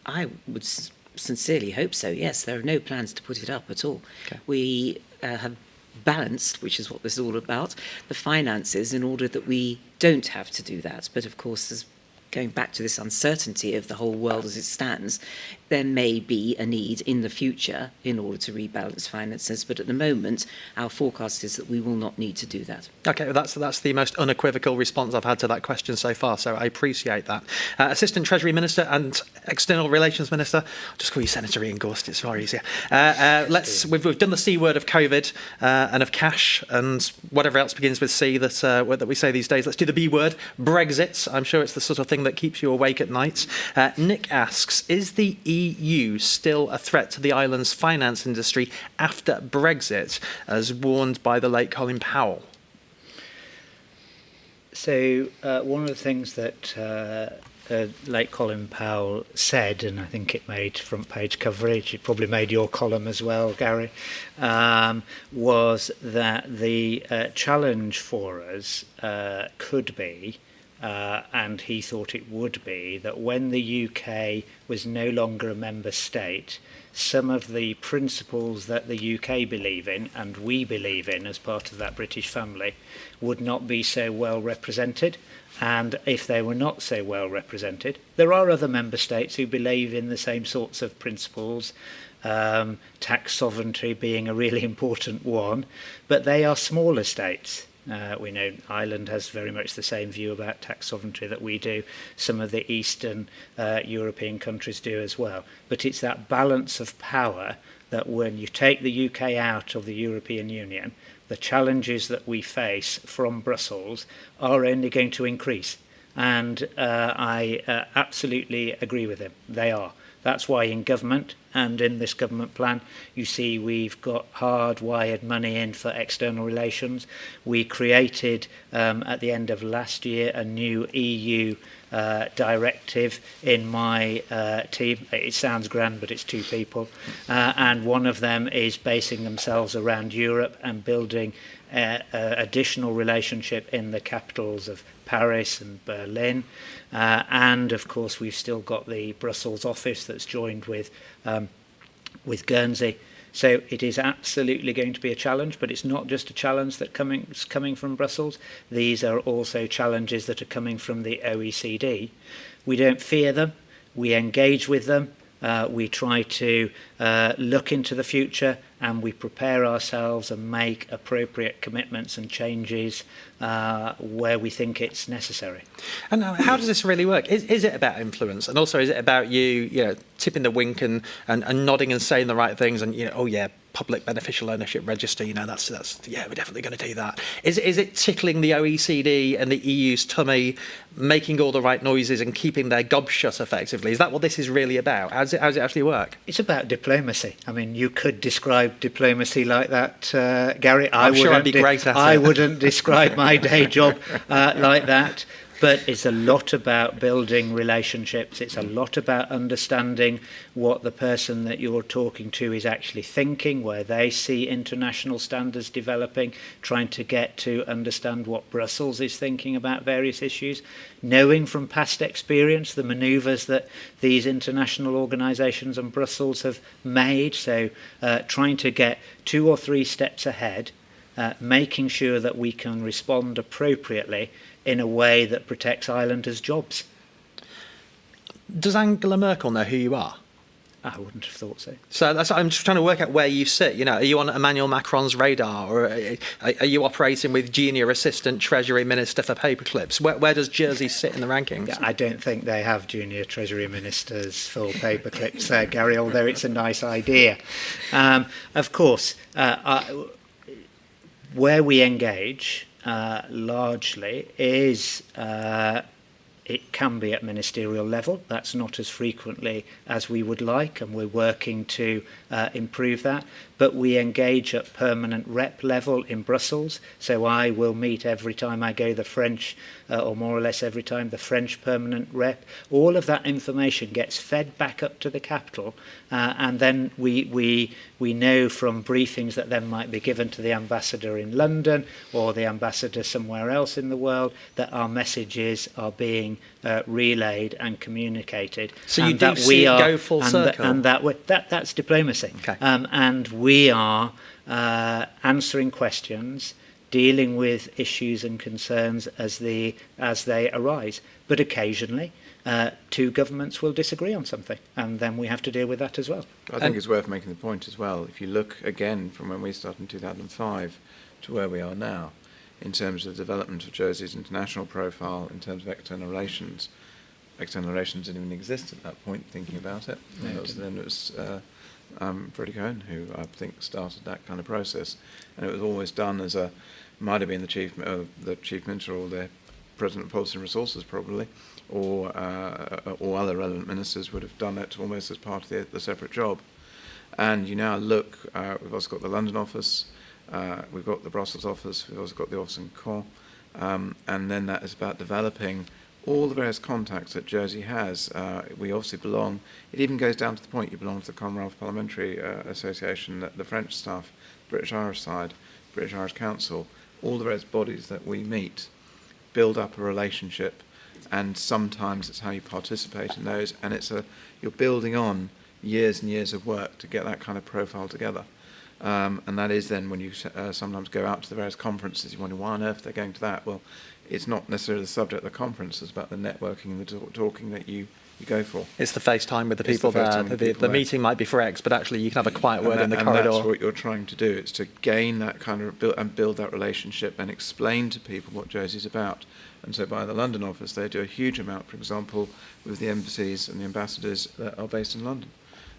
[SPEAKER 4] I would sincerely hope so, yes. There are no plans to put it up at all.
[SPEAKER 1] Okay.
[SPEAKER 4] We have balanced, which is what this is all about, the finances in order that we don't have to do that. But of course, there's going back to this uncertainty of the whole world as it stands, there may be a need in the future in order to rebalance finances. But at the moment, our forecast is that we will not need to do that.
[SPEAKER 1] Okay, well, that's the most unequivocal response I've had to that question so far, so I appreciate that. Assistant Treasury Minister and External Relations Minister, I'll just call you Senator Ian Gorst, it's far easier. We've done the C word of COVID and of cash and whatever else begins with C that we say these days. Let's do the B word, Brexit. I'm sure it's the sort of thing that keeps you awake at night. Nick asks, is the EU still a threat to the island's finance industry after Brexit, as warned by the late Colin Powell?
[SPEAKER 5] So one of the things that late Colin Powell said, and I think it made front page coverage, it probably made your column as well, Gary, was that the challenge for us could be, and he thought it would be, that when the UK was no longer a member state, some of the principles that the UK believe in and we believe in as part of that British family would not be so well represented. And if they were not so well represented, there are other member states who believe in the same sorts of principles, tax sovereignty being a really important one, but they are smaller states. We know Ireland has very much the same view about tax sovereignty that we do. Some of the Eastern European countries do as well. But it's that balance of power that when you take the UK out of the European Union, the challenges that we face from Brussels are only going to increase. And I absolutely agree with him. They are. That's why in government and in this government plan, you see we've got hard-wired money in for external relations. We created, at the end of last year, a new EU directive in my team. It sounds grand, but it's two people. And one of them is basing themselves around Europe and building additional relationship in the capitals of Paris and Berlin. And of course, we've still got the Brussels office that's joined with Guernsey. So it is absolutely going to be a challenge, but it's not just a challenge that's coming from Brussels. These are also challenges that are coming from the OECD. We don't fear them. We engage with them. We try to look into the future, and we prepare ourselves and make appropriate commitments and changes where we think it's necessary.
[SPEAKER 1] And how does this really work? Is it about influence? And also, is it about you tipping the wink and nodding and saying the right things and, oh yeah, public beneficial ownership register, that's yeah, we're definitely going to do that. Is it tickling the OECD and the EU's tummy, making all the right noises and keeping their gob shut effectively? Is that what this is really about? How does it actually work?
[SPEAKER 5] It's about diplomacy. I mean, you could describe diplomacy like that, Gary.
[SPEAKER 1] I'm sure I'd be great at it.
[SPEAKER 5] I wouldn't describe my day job like that. But it's a lot about building relationships. It's a lot about understanding what the person that you're talking to is actually thinking, where they see international standards developing, trying to get to understand what Brussels is thinking about various issues, knowing from past experience the manoeuvres that these international organisations and Brussels have made. So trying to get 2 or 3 steps ahead, making sure that we can respond appropriately in a way that protects Islanders' jobs.
[SPEAKER 1] Does Angela Merkel know who you are?
[SPEAKER 5] I wouldn't have thought so.
[SPEAKER 1] So I'm just trying to work out where you sit. Are you on Emmanuel Macron's radar, or are you operating with junior assistant Treasury Minister for paperclips? Where does Jersey sit in the rankings?
[SPEAKER 5] Yeah, I don't think they have junior Treasury Ministers for paperclips, Gary, although it's a nice idea. Of course, where we engage largely is it can be at ministerial level. That's not as frequently as we would like, and we're working to improve that. but we engage at permanent rep level in Brussels. So I will meet every time I go the French, or more or less every time, the French permanent rep. All of that information gets fed back up to the capital, and then we know from briefings that then might be given to the ambassador in London or the ambassador somewhere else in the world that our messages are being relayed and communicated.
[SPEAKER 1] So
[SPEAKER 5] and
[SPEAKER 1] you do see it go full circle?
[SPEAKER 5] And that's diplomacy.
[SPEAKER 1] Okay.
[SPEAKER 5] And we are answering questions, dealing with issues and concerns as they arise. But occasionally, two governments will disagree on something, and then we have to deal with that as well.
[SPEAKER 3] I think it's worth making the point as well. If you look again from when we started in 2005 to where we are now, in terms of the development of Jersey's international profile, in terms of external relations didn't even exist at that point, thinking about it.
[SPEAKER 5] No,
[SPEAKER 3] It was Freddie Cohen who I think started that kind of process, and it was always done as might have been the chief minister or the president of Policy and Resources probably, or other relevant ministers would have done it almost as part of the separate job. And you now look, we've also got the London office, we've got the Brussels office, we've also got the office in Caen, and then that is about developing all the various contacts that Jersey has. We obviously belong, it even goes down to the point you belong to the Commonwealth Parliamentary Association, the French staff, British Irish side, British Irish Council, all the various bodies that we meet build up a relationship, and sometimes it's how you participate in those, and you're building on years and years of work to get that kind of profile together. And that is then when you sometimes go out to the various conferences, you wonder why on earth they're going to that. Well, it's not necessarily the subject of the conference, it's about the networking and the talking that you go for.
[SPEAKER 1] It's the FaceTime with the people there. The meeting might be for X, but actually you can have a quiet word in the corridor.
[SPEAKER 3] And that's what you're trying to do. It's to gain that kind of build that relationship and explain to people what Jersey's about. And so by the London office, they do a huge amount, for example, with the embassies and the ambassadors that are based in London.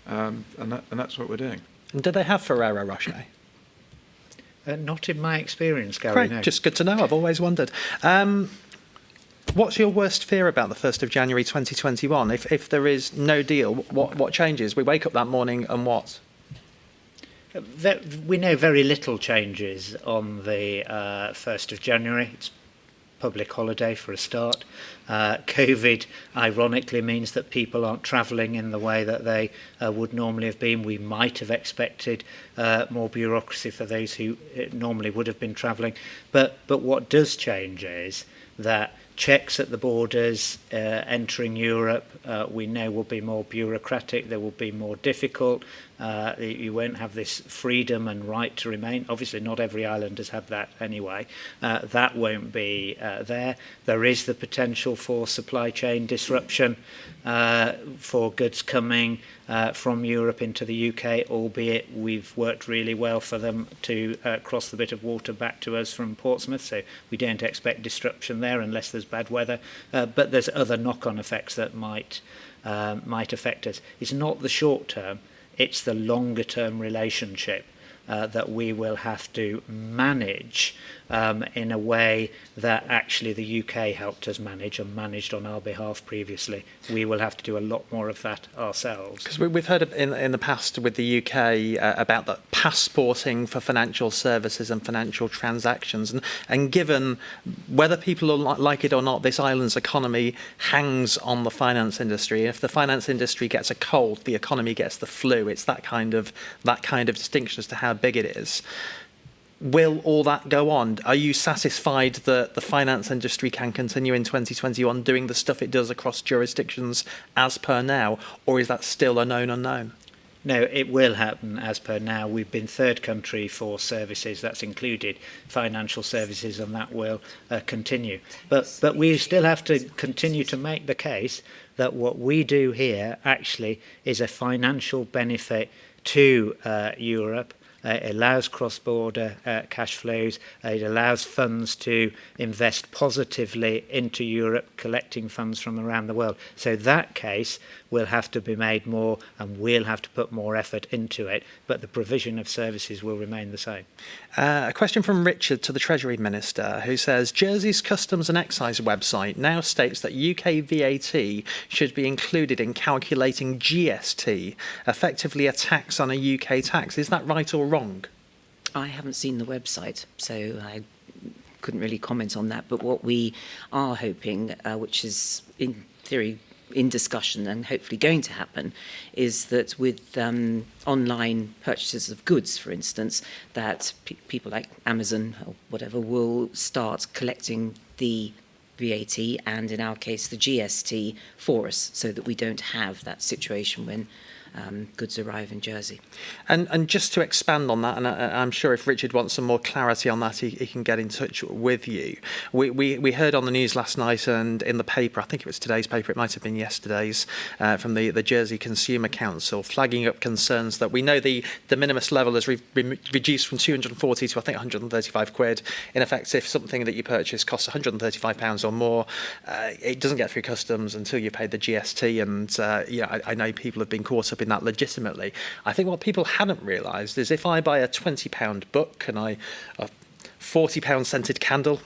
[SPEAKER 3] And that's what we're doing.
[SPEAKER 1] And do they have Ferrero Rocher?
[SPEAKER 5] Not in my experience, Gary.
[SPEAKER 1] Great,
[SPEAKER 5] no.
[SPEAKER 1] just good to know. I've always wondered. What's your worst fear about the 1st of January 2021? If there is no deal, what changes? We wake up that morning and what?
[SPEAKER 5] We know very little changes on the 1st of January. It's public holiday for a start. COVID, ironically, means that people aren't travelling in the way that they would normally have been. We might have expected more bureaucracy for those who normally would have been travelling. But what does change is that checks at the borders entering Europe, we know will be more bureaucratic, they will be more difficult. You won't have this freedom and right to remain. Obviously, not every island has had that anyway. That won't be there. There is the potential for supply chain disruption for goods coming from Europe into the UK, albeit we've worked really well for them to cross the bit of water back to us from Portsmouth, so we don't expect disruption there unless there's bad weather. But there's other knock-on effects that might affect us. It's not the short term, it's the longer term relationship that we will have to manage in a way that actually the UK helped us manage and managed on our behalf previously. We will have to do a lot more of that ourselves.
[SPEAKER 1] Because we've heard in the past with the UK about the passporting for financial services and financial transactions, and given whether people like it or not, this island's economy hangs on the finance industry. If the finance industry gets a cold, the economy gets the flu. It's that kind of distinction as to how big it is. Will all that go on? Are you satisfied that the finance industry can continue in 2021 doing the stuff it does across jurisdictions as per now, or is that still a known unknown?
[SPEAKER 5] No, it will happen as per now. We've been third country for services. That's included financial services, and that will continue. But we still have to continue to make the case that what we do here actually is a financial benefit to Europe It allows cross-border cash flows. It allows funds to invest positively into Europe, collecting funds from around the world. So that case will have to be made more, and we'll have to put more effort into it, but the provision of services will remain the same.
[SPEAKER 1] A question from Richard to the Treasury Minister, who says, Jersey's Customs and Excise website now states that UK VAT should be included in calculating GST, effectively a tax on a UK tax. Is that right or wrong?
[SPEAKER 4] I haven't seen the website, so I couldn't really comment on that. But what we are hoping, which is in theory in discussion and hopefully going to happen, is that with online purchases of goods, for instance, that people like Amazon or whatever will start collecting the VAT and, in our case, the GST for us, so that we don't have that situation when goods arrive in Jersey.
[SPEAKER 1] And just to expand on that, and I'm sure if Richard wants some more clarity on that, he can get in touch with you. We heard on the news last night and in the paper, I think it was today's paper, it might have been yesterday's, from the Jersey Consumer Council, flagging up concerns that we know the Minimus level has reduced from 240 to I think 135 quid. In effect, if something that you purchase costs £135 or more, it doesn't get through customs until you pay the GST. And I know people have been caught up in that legitimately. I think what people hadn't realised is if I buy a £20 book and a £40 scented candle,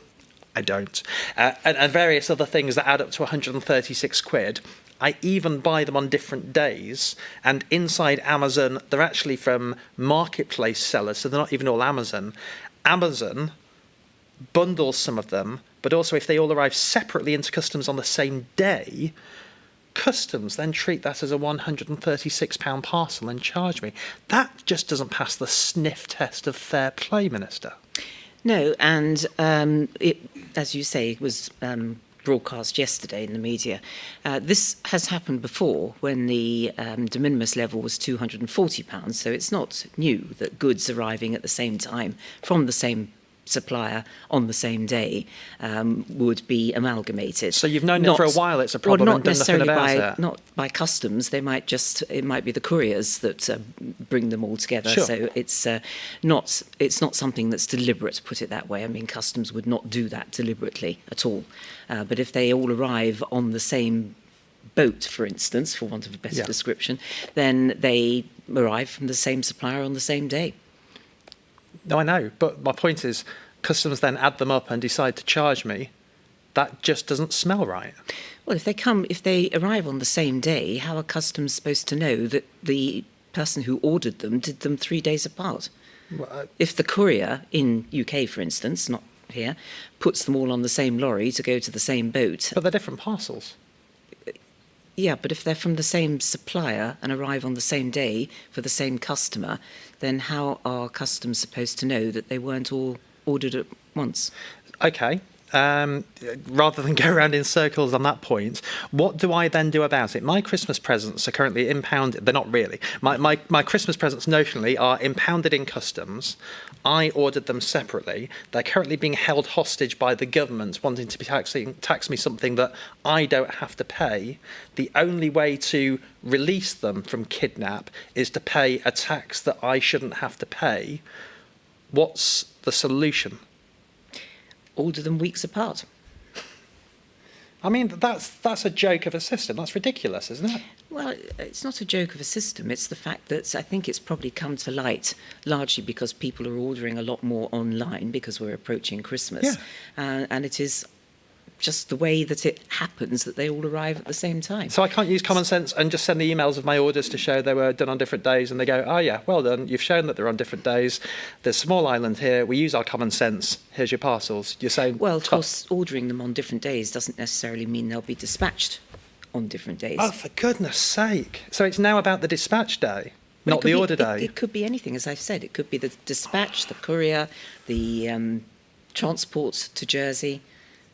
[SPEAKER 1] I don't, and various other things that add up to 136 quid, I even buy them on different days, and inside Amazon, they're actually from marketplace sellers, so they're not even all Amazon. Amazon bundles some of them, but also if they all arrive separately into customs on the same day, customs then treat that as a £136 parcel and charge me. That just doesn't pass the sniff test of fair play, Minister.
[SPEAKER 4] No, and it, as you say, was broadcast yesterday in the media. This has happened before when the de minimis level was £240, so it's not new that goods arriving at the same time from the same supplier on the same day would be amalgamated.
[SPEAKER 1] So you've known it for a while it's a problem and done nothing about it?
[SPEAKER 4] Not by customs. They might it might be the couriers that bring them all together.
[SPEAKER 1] Sure.
[SPEAKER 4] So it's not something that's deliberate, put it that way. I mean, customs would not do that deliberately at all. But if they all arrive on the same boat, for instance, for want of a better description, then they arrive from the same supplier on the same day.
[SPEAKER 1] No, I know, but my point is, customs then add them up and decide to charge me. That just doesn't smell right.
[SPEAKER 4] Well, if they arrive on the same day, how are customs supposed to know that the person who ordered them did them 3 days apart? Well, if the courier in UK, for instance, not here, puts them all on the same lorry to go to the same boat.
[SPEAKER 1] But they're different parcels.
[SPEAKER 4] Yeah, but if they're from the same supplier and arrive on the same day for the same customer, then how are customs supposed to know that they weren't all ordered at once?
[SPEAKER 1] Okay. Rather than go around in circles on that point, what do I then do about it? My Christmas presents are currently impounded. They're not really. My Christmas presents notionally are impounded in customs. I ordered them separately. They're currently being held hostage by the government, wanting to tax me something that I don't have to pay. The only way to release them from kidnap is to pay a tax that I shouldn't have to pay. What's the solution?
[SPEAKER 4] Order them weeks apart.
[SPEAKER 1] I mean, that's a joke of a system. That's ridiculous, isn't it?
[SPEAKER 4] Well, it's not a joke of a system. It's the fact that I think it's probably come to light largely because people are ordering a lot more online because we're approaching Christmas.
[SPEAKER 1] Yeah.
[SPEAKER 4] And it is just the way that it happens that they all arrive at the same time.
[SPEAKER 1] So I can't use common sense and just send the emails of my orders to show they were done on different days, and they go, oh yeah, well done, you've shown that they're on different days. There's a small island here, we use our common sense, here's your parcels. You're saying,
[SPEAKER 4] well, of course, ordering them on different days doesn't necessarily mean they'll be dispatched on different days.
[SPEAKER 1] Oh, for goodness sake. So it's now about the dispatch day, not the order day.
[SPEAKER 4] It could be anything, as I've said. It could be the dispatch, the courier, the transport to Jersey.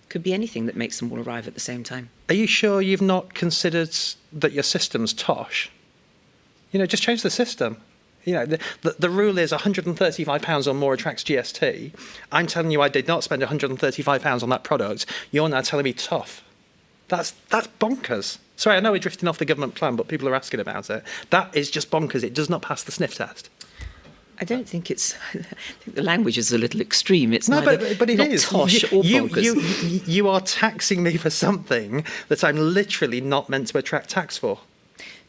[SPEAKER 4] Could be anything that makes them all arrive at the same time.
[SPEAKER 1] Are you sure you've not considered that your system's tosh? You know, just change the system. You know, the rule is £135 or more attracts GST. I'm telling you I did not spend £135 on that product. You're now telling me tough. That's bonkers. Sorry, I know we're drifting off the government plan, but people are asking about it. That is just bonkers. It does not pass the sniff test.
[SPEAKER 4] I don't think it's. I think the language is a little extreme. It's
[SPEAKER 1] No,
[SPEAKER 4] neither
[SPEAKER 1] but it
[SPEAKER 4] not
[SPEAKER 1] is.
[SPEAKER 4] tosh or bonkers.
[SPEAKER 1] You are taxing me for something that I'm literally not meant to attract tax for.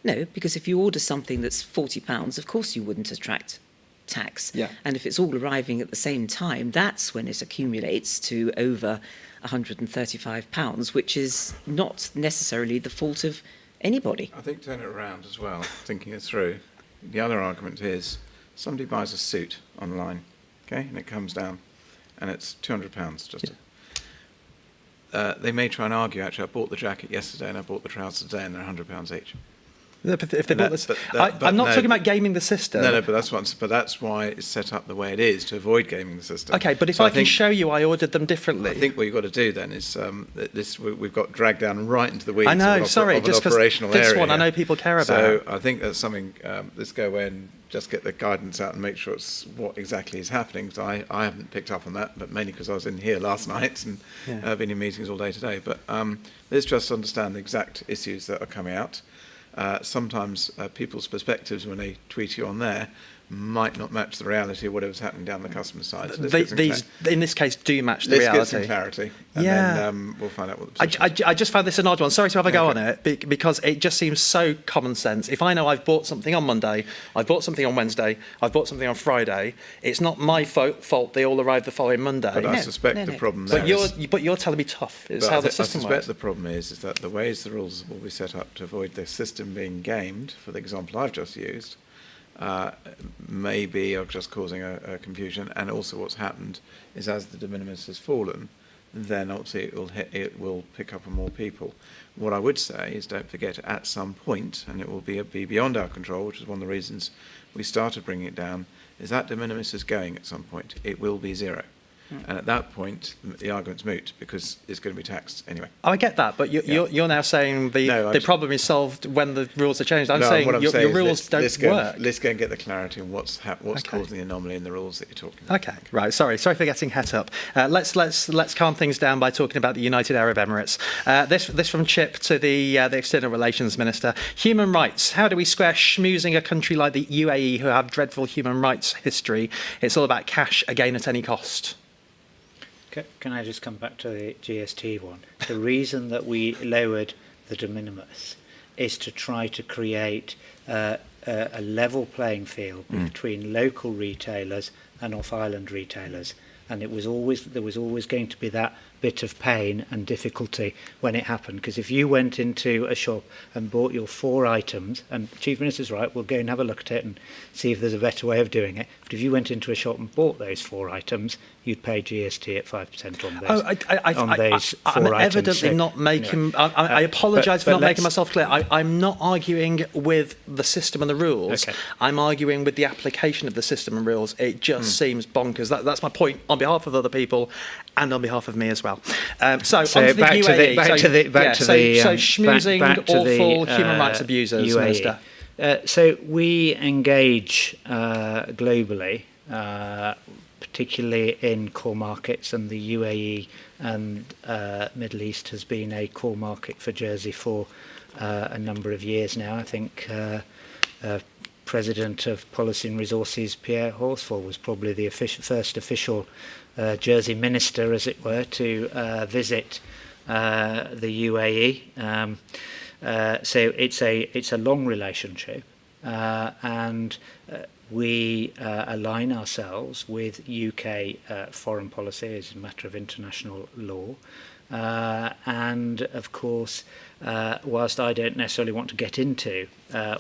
[SPEAKER 4] No, because if you order something that's £40, of course you wouldn't attract tax.
[SPEAKER 1] Yeah.
[SPEAKER 4] And if it's all arriving at the same time, that's when it accumulates to over £135, which is not necessarily the fault of anybody.
[SPEAKER 3] I think turn it around as well, thinking it through. The other argument is somebody buys a suit online, okay, and it comes down, and it's £200 just. They may try and argue, actually, I bought the jacket yesterday and I bought the trousers today, and they're £100 each.
[SPEAKER 1] If they
[SPEAKER 3] And
[SPEAKER 1] bought
[SPEAKER 3] that-
[SPEAKER 1] this,
[SPEAKER 3] but
[SPEAKER 1] I'm not
[SPEAKER 3] no,
[SPEAKER 1] talking about gaming the system.
[SPEAKER 3] No, but that's why it's set up the way it is, to avoid gaming the system.
[SPEAKER 1] Okay, but if
[SPEAKER 3] So
[SPEAKER 1] I can
[SPEAKER 3] think-
[SPEAKER 1] show you I ordered them differently.
[SPEAKER 3] I think what you've got to do then is we've got dragged down right into the weeds.
[SPEAKER 1] I know,
[SPEAKER 3] of an,
[SPEAKER 1] sorry,
[SPEAKER 3] of
[SPEAKER 1] just
[SPEAKER 3] an
[SPEAKER 1] 'cause
[SPEAKER 3] operational
[SPEAKER 1] this
[SPEAKER 3] area
[SPEAKER 1] one I
[SPEAKER 3] here.
[SPEAKER 1] know people care
[SPEAKER 3] So
[SPEAKER 1] about.
[SPEAKER 3] I think that's something. Let's go away and just get the guidance out and make sure it's what exactly is happening. So I haven't picked up on that, but mainly because I was in here last night and
[SPEAKER 1] Yeah.
[SPEAKER 3] been in meetings all day today. But let's just understand the exact issues that are coming out. Sometimes people's perspectives when they tweet you on there might not match the reality of whatever's happening down the customer side. So let's get some
[SPEAKER 1] These, in this case, do match the
[SPEAKER 3] let's
[SPEAKER 1] reality.
[SPEAKER 3] get some clarity, and
[SPEAKER 1] Yeah.
[SPEAKER 3] then we'll find out what the position is.
[SPEAKER 1] I just found this an odd one. Sorry to have a go on
[SPEAKER 3] Okay.
[SPEAKER 1] it, because it just seems so common sense. If I know I've bought something on Monday, I've bought something on Wednesday, I've bought something on Friday, it's not my fault they all arrive the following Monday.
[SPEAKER 3] But I
[SPEAKER 4] No,
[SPEAKER 3] suspect
[SPEAKER 4] no,
[SPEAKER 3] the
[SPEAKER 4] no.
[SPEAKER 3] problem there
[SPEAKER 1] But you're telling me tough. It's
[SPEAKER 3] but
[SPEAKER 1] how
[SPEAKER 3] I
[SPEAKER 1] the
[SPEAKER 3] thi- I
[SPEAKER 1] system
[SPEAKER 3] suspect
[SPEAKER 1] works.
[SPEAKER 3] the problem is that the ways the rules will be set up to avoid the system being gamed, for the example I've just used, maybe are just causing a confusion. And also what's happened is as the de minimis has fallen, then obviously it will pick up on more people. What I would say is don't forget at some point, and it will be beyond our control, which is one of the reasons we started bringing it down, is that de minimis is going at some point. It will be zero. And at that point, the argument's moot because it's going to be taxed anyway.
[SPEAKER 1] I get that, but you're now saying
[SPEAKER 3] No,
[SPEAKER 1] the problem is solved when the rules are changed. I'm
[SPEAKER 3] No,
[SPEAKER 1] saying
[SPEAKER 3] what I'm
[SPEAKER 1] your
[SPEAKER 3] saying is
[SPEAKER 1] rules
[SPEAKER 3] let's
[SPEAKER 1] don't work.
[SPEAKER 3] Let's go and get the clarity on what's
[SPEAKER 1] Okay.
[SPEAKER 3] causing the anomaly in the rules that you're talking about.
[SPEAKER 1] Okay, right. Sorry for getting het up. Let's calm things down by talking about the United Arab Emirates. This from Chip to the External Relations Minister. Human rights. How do we square schmoozing a country like the UAE, who have dreadful human rights history? It's all about cash again at any cost.
[SPEAKER 5] Can I just come back to the GST one? The reason that we lowered the de minimis is to try to create a level playing field between local retailers and off-island retailers. And there was always going to be that bit of pain and difficulty when it happened. Because if you went into a shop and bought your 4 items, and the Chief Minister's right, we'll go and have a look at it and see if there's a better way of doing it. But if you went into a shop and bought those 4 items, you'd pay GST at 5% on those.
[SPEAKER 1] I'm
[SPEAKER 5] 4 items.
[SPEAKER 1] evidently
[SPEAKER 5] So,
[SPEAKER 1] not making.
[SPEAKER 5] anyway,
[SPEAKER 1] I apologise for
[SPEAKER 5] but
[SPEAKER 1] not making
[SPEAKER 5] let's-
[SPEAKER 1] myself clear. I'm not arguing with the system and the rules.
[SPEAKER 5] Okay.
[SPEAKER 1] I'm arguing with the application of the system and rules. It just seems bonkers. That's my point on behalf of other people and on behalf of me as well. So onto the
[SPEAKER 5] back to
[SPEAKER 1] UAE.
[SPEAKER 5] the
[SPEAKER 1] schmoozing
[SPEAKER 5] back to the,
[SPEAKER 1] awful human rights abusers,
[SPEAKER 5] UAE.
[SPEAKER 1] Minister.
[SPEAKER 5] So we engage globally, particularly in core markets, and the UAE and Middle East has been a core market for Jersey for a number of years now. I think President of Policy and Resources, Pierre Horsfall, was probably the first official Jersey minister, as it were, to visit the UAE. So it's a long relationship, and we align ourselves with UK foreign policy as a matter of international law. And of course, whilst I don't necessarily want to get into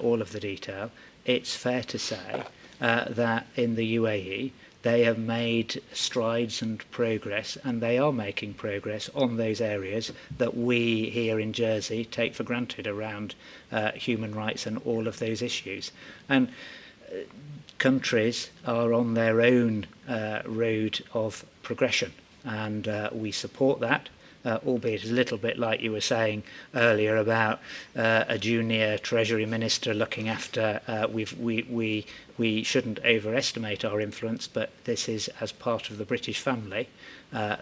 [SPEAKER 5] all of the detail, it's fair to say that in the UAE, they have made strides and progress, and they are making progress on those areas that we here in Jersey take for granted around human rights and all of those issues. And countries are on their own road of progression, and we support that. Albeit a little bit like you were saying earlier about a junior Treasury Minister looking after, we shouldn't overestimate our influence, but this is, as part of the British family,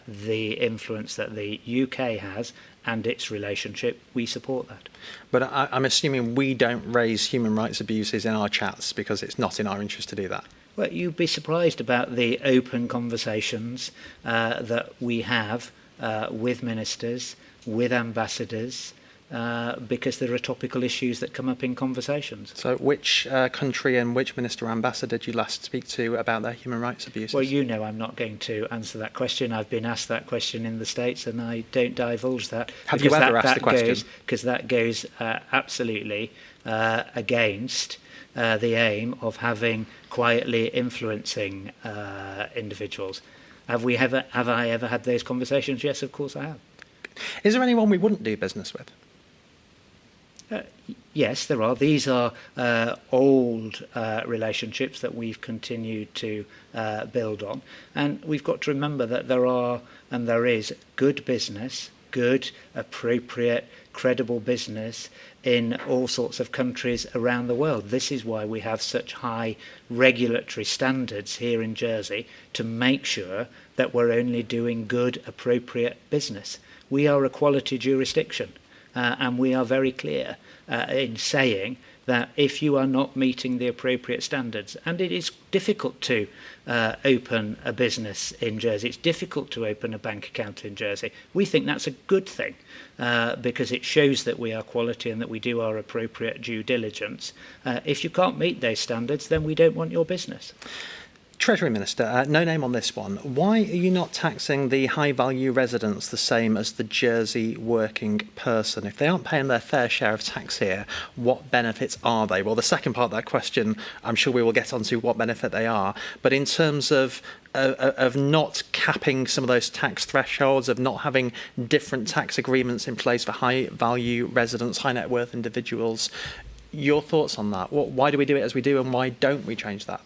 [SPEAKER 5] the influence that the UK has and its relationship, we support that.
[SPEAKER 1] But I'm assuming we don't raise human rights abuses in our chats because it's not in our interest to do that.
[SPEAKER 5] Well, you'd be surprised about the open conversations that we have with ministers, with ambassadors, because there are topical issues that come up in conversations.
[SPEAKER 1] So which country and which minister or ambassador did you last speak to about their human rights abuses?
[SPEAKER 5] Well, you know I'm not going to answer that question. I've been asked that question in the States and I don't divulge that.
[SPEAKER 1] Have you ever asked the question?
[SPEAKER 5] Because that goes absolutely against the aim of having quietly influencing individuals. Have I ever had those conversations? Yes, of course I have.
[SPEAKER 1] Is there anyone we wouldn't do business with?
[SPEAKER 5] Yes, there are. These are old relationships that we've continued to build on. And we've got to remember that there is good business, good, appropriate, credible business in all sorts of countries around the world. This is why we have such high regulatory standards here in Jersey, to make sure that we're only doing good, appropriate business. We are a quality jurisdiction. And we are very clear in saying that if you are not meeting the appropriate standards, and it is difficult to open a business in Jersey, it's difficult to open a bank account in Jersey, we think that's a good thing because it shows that we are quality and that we do our appropriate due diligence. If you can't meet those standards, then we don't want your business.
[SPEAKER 1] Treasury Minister, no name on this one. Why are you not taxing the high-value residents the same as the Jersey working person? If they aren't paying their fair share of tax here, what benefits are they? Well, the second part of that question, I'm sure we will get onto what benefit they are. But in terms of not capping some of those tax thresholds, of not having different tax agreements in place for high-value residents, high-net-worth individuals, your thoughts on that? Why do we do it as we do, and why don't we change that?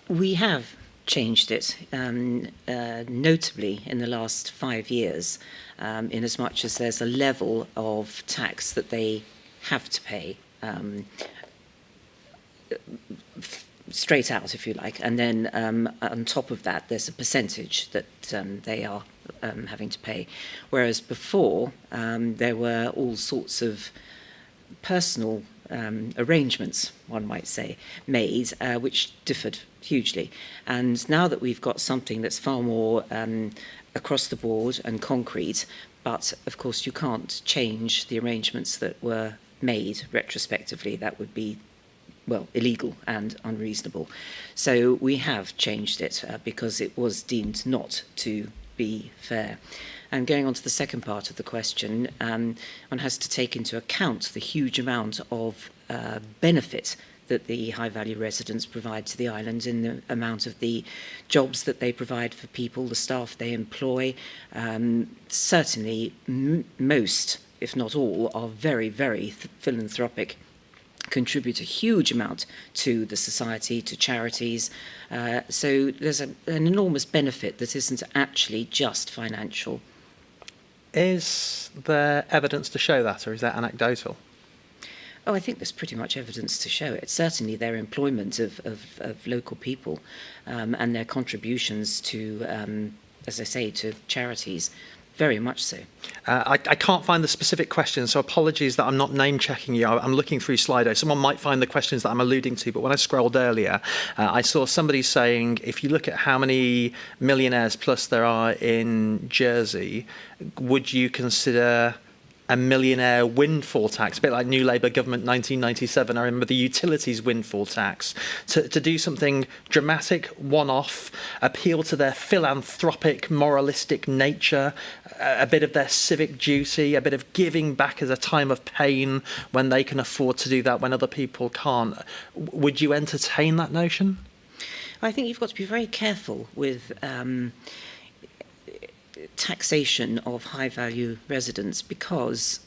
[SPEAKER 4] We have changed it, notably in the last 5 years, in as much as there's a level of tax that they have to pay straight out, if you like, and then on top of that, there's a percentage that they are having to pay. Whereas before, there were all sorts of personal arrangements, one might say, made, which differed hugely. And now that we've got something that's far more across the board and concrete, but of course you can't change the arrangements that were made retrospectively. That would be, well, illegal and unreasonable. So we have changed it because it was deemed not to be fair. And going on to the second part of the question, one has to take into account the huge amount of benefit that the high-value residents provide to the island in the amount of the jobs that they provide for people, the staff they employ. Certainly, most, if not all, are very, very philanthropic, contribute a huge amount to the society, to charities. So there's an enormous benefit that isn't actually just financial.
[SPEAKER 1] Is there evidence to show that, or is that anecdotal?
[SPEAKER 4] Oh, I think there's pretty much evidence to show it. Certainly their employment of local people and their contributions to, as I say, to charities, very much so.
[SPEAKER 1] I can't find the specific question, so apologies that I'm not name-checking you. I'm looking through Slido. Someone might find the questions that I'm alluding to, but when I scrolled earlier, I saw somebody saying, if you look at how many millionaires plus there are in Jersey, would you consider a millionaire windfall tax, a bit like New Labour government 1997, I remember the utilities windfall tax, to do something dramatic, one-off, appeal to their philanthropic, moralistic nature, a bit of their civic duty, a bit of giving back as a time of pain when they can afford to do that when other people can't. Would you entertain that notion?
[SPEAKER 4] I think you've got to be very careful with taxation of high-value residents because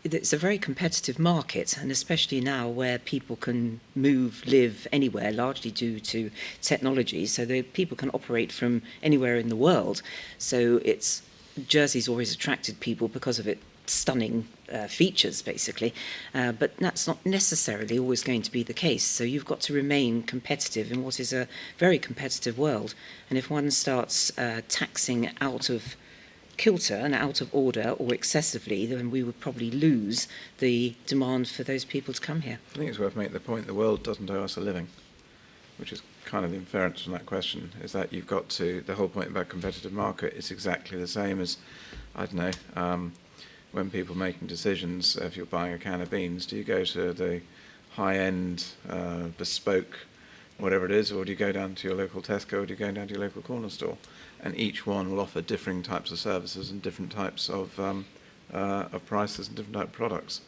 [SPEAKER 4] it's a very competitive market, and especially now where people can live anywhere, largely due to technology, so that people can operate from anywhere in the world. So Jersey's always attracted people because of its stunning features, basically, but that's not necessarily always going to be the case. So you've got to remain competitive in what is a very competitive world. And if one starts taxing out of kilter and out of order or excessively, then we would probably lose the demand for those people to come here.
[SPEAKER 3] I think it's worth making the point the world doesn't owe us a living. which is kind of the inference from that question, is that you've got to, the whole point about competitive market is exactly the same as, I don't know, when people are making decisions, if you're buying a can of beans, do you go to the high-end, bespoke, whatever it is, or do you go down to your local Tesco, or do you go down to your local corner store? And each one will offer differing types of services and different types of prices and different type of products.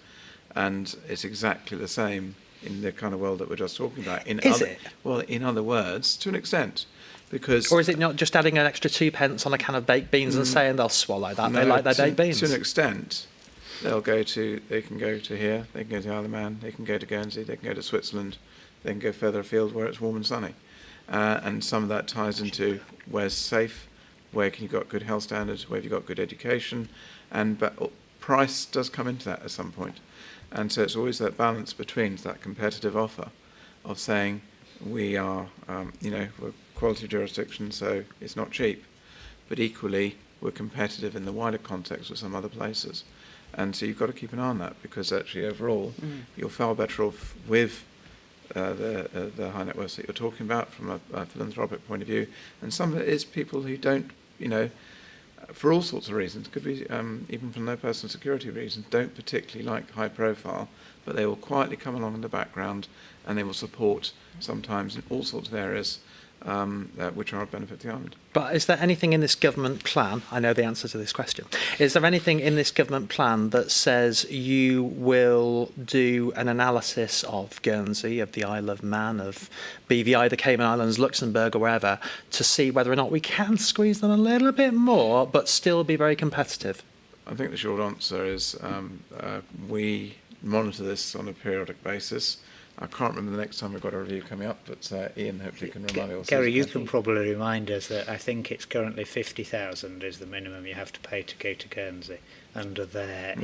[SPEAKER 3] And it's exactly the same in the kind of world that we're just talking about.
[SPEAKER 1] Is it?
[SPEAKER 3] Well, in other words, to an extent, because...
[SPEAKER 1] Or is it not just adding an extra 2 pence on a can of baked beans and saying they'll swallow that?
[SPEAKER 3] No,
[SPEAKER 1] They like their baked beans.
[SPEAKER 3] To an extent, they can go to here, they can go to Isle of Man, they can go to Guernsey, they can go to Switzerland, they can go further afield where it's warm and sunny. And some of that ties into where's safe, where can you got good health standards, where have you got good education, but price does come into that at some point. And so it's always that balance between that competitive offer of saying we are, we're quality jurisdiction, so it's not cheap, but equally we're competitive in the wider context with some other places. And so you've got to keep an eye on that, because actually overall you're far better off with the high net worth that you're talking about from a philanthropic point of view. And some of it is people who don't, for all sorts of reasons, could be even from no personal security reasons, don't particularly like high profile, but they will quietly come along in the background and they will support sometimes in all sorts of areas which are of benefit to the island.
[SPEAKER 1] But is there anything in this government plan, I know the answer to this question, is there anything in this government plan that says you will do an analysis of Guernsey, of the Isle of Man, of BVI, the Cayman Islands, Luxembourg or wherever, to see whether or not we can squeeze them a little bit more but still be very competitive?
[SPEAKER 3] I think the short answer is we monitor this on a periodic basis. I can't remember the next time we've got a review coming up, but Ian hopefully can remind me.
[SPEAKER 5] Gary, you can probably remind us that I think it's currently 50,000 is the minimum you have to pay to go to Guernsey under their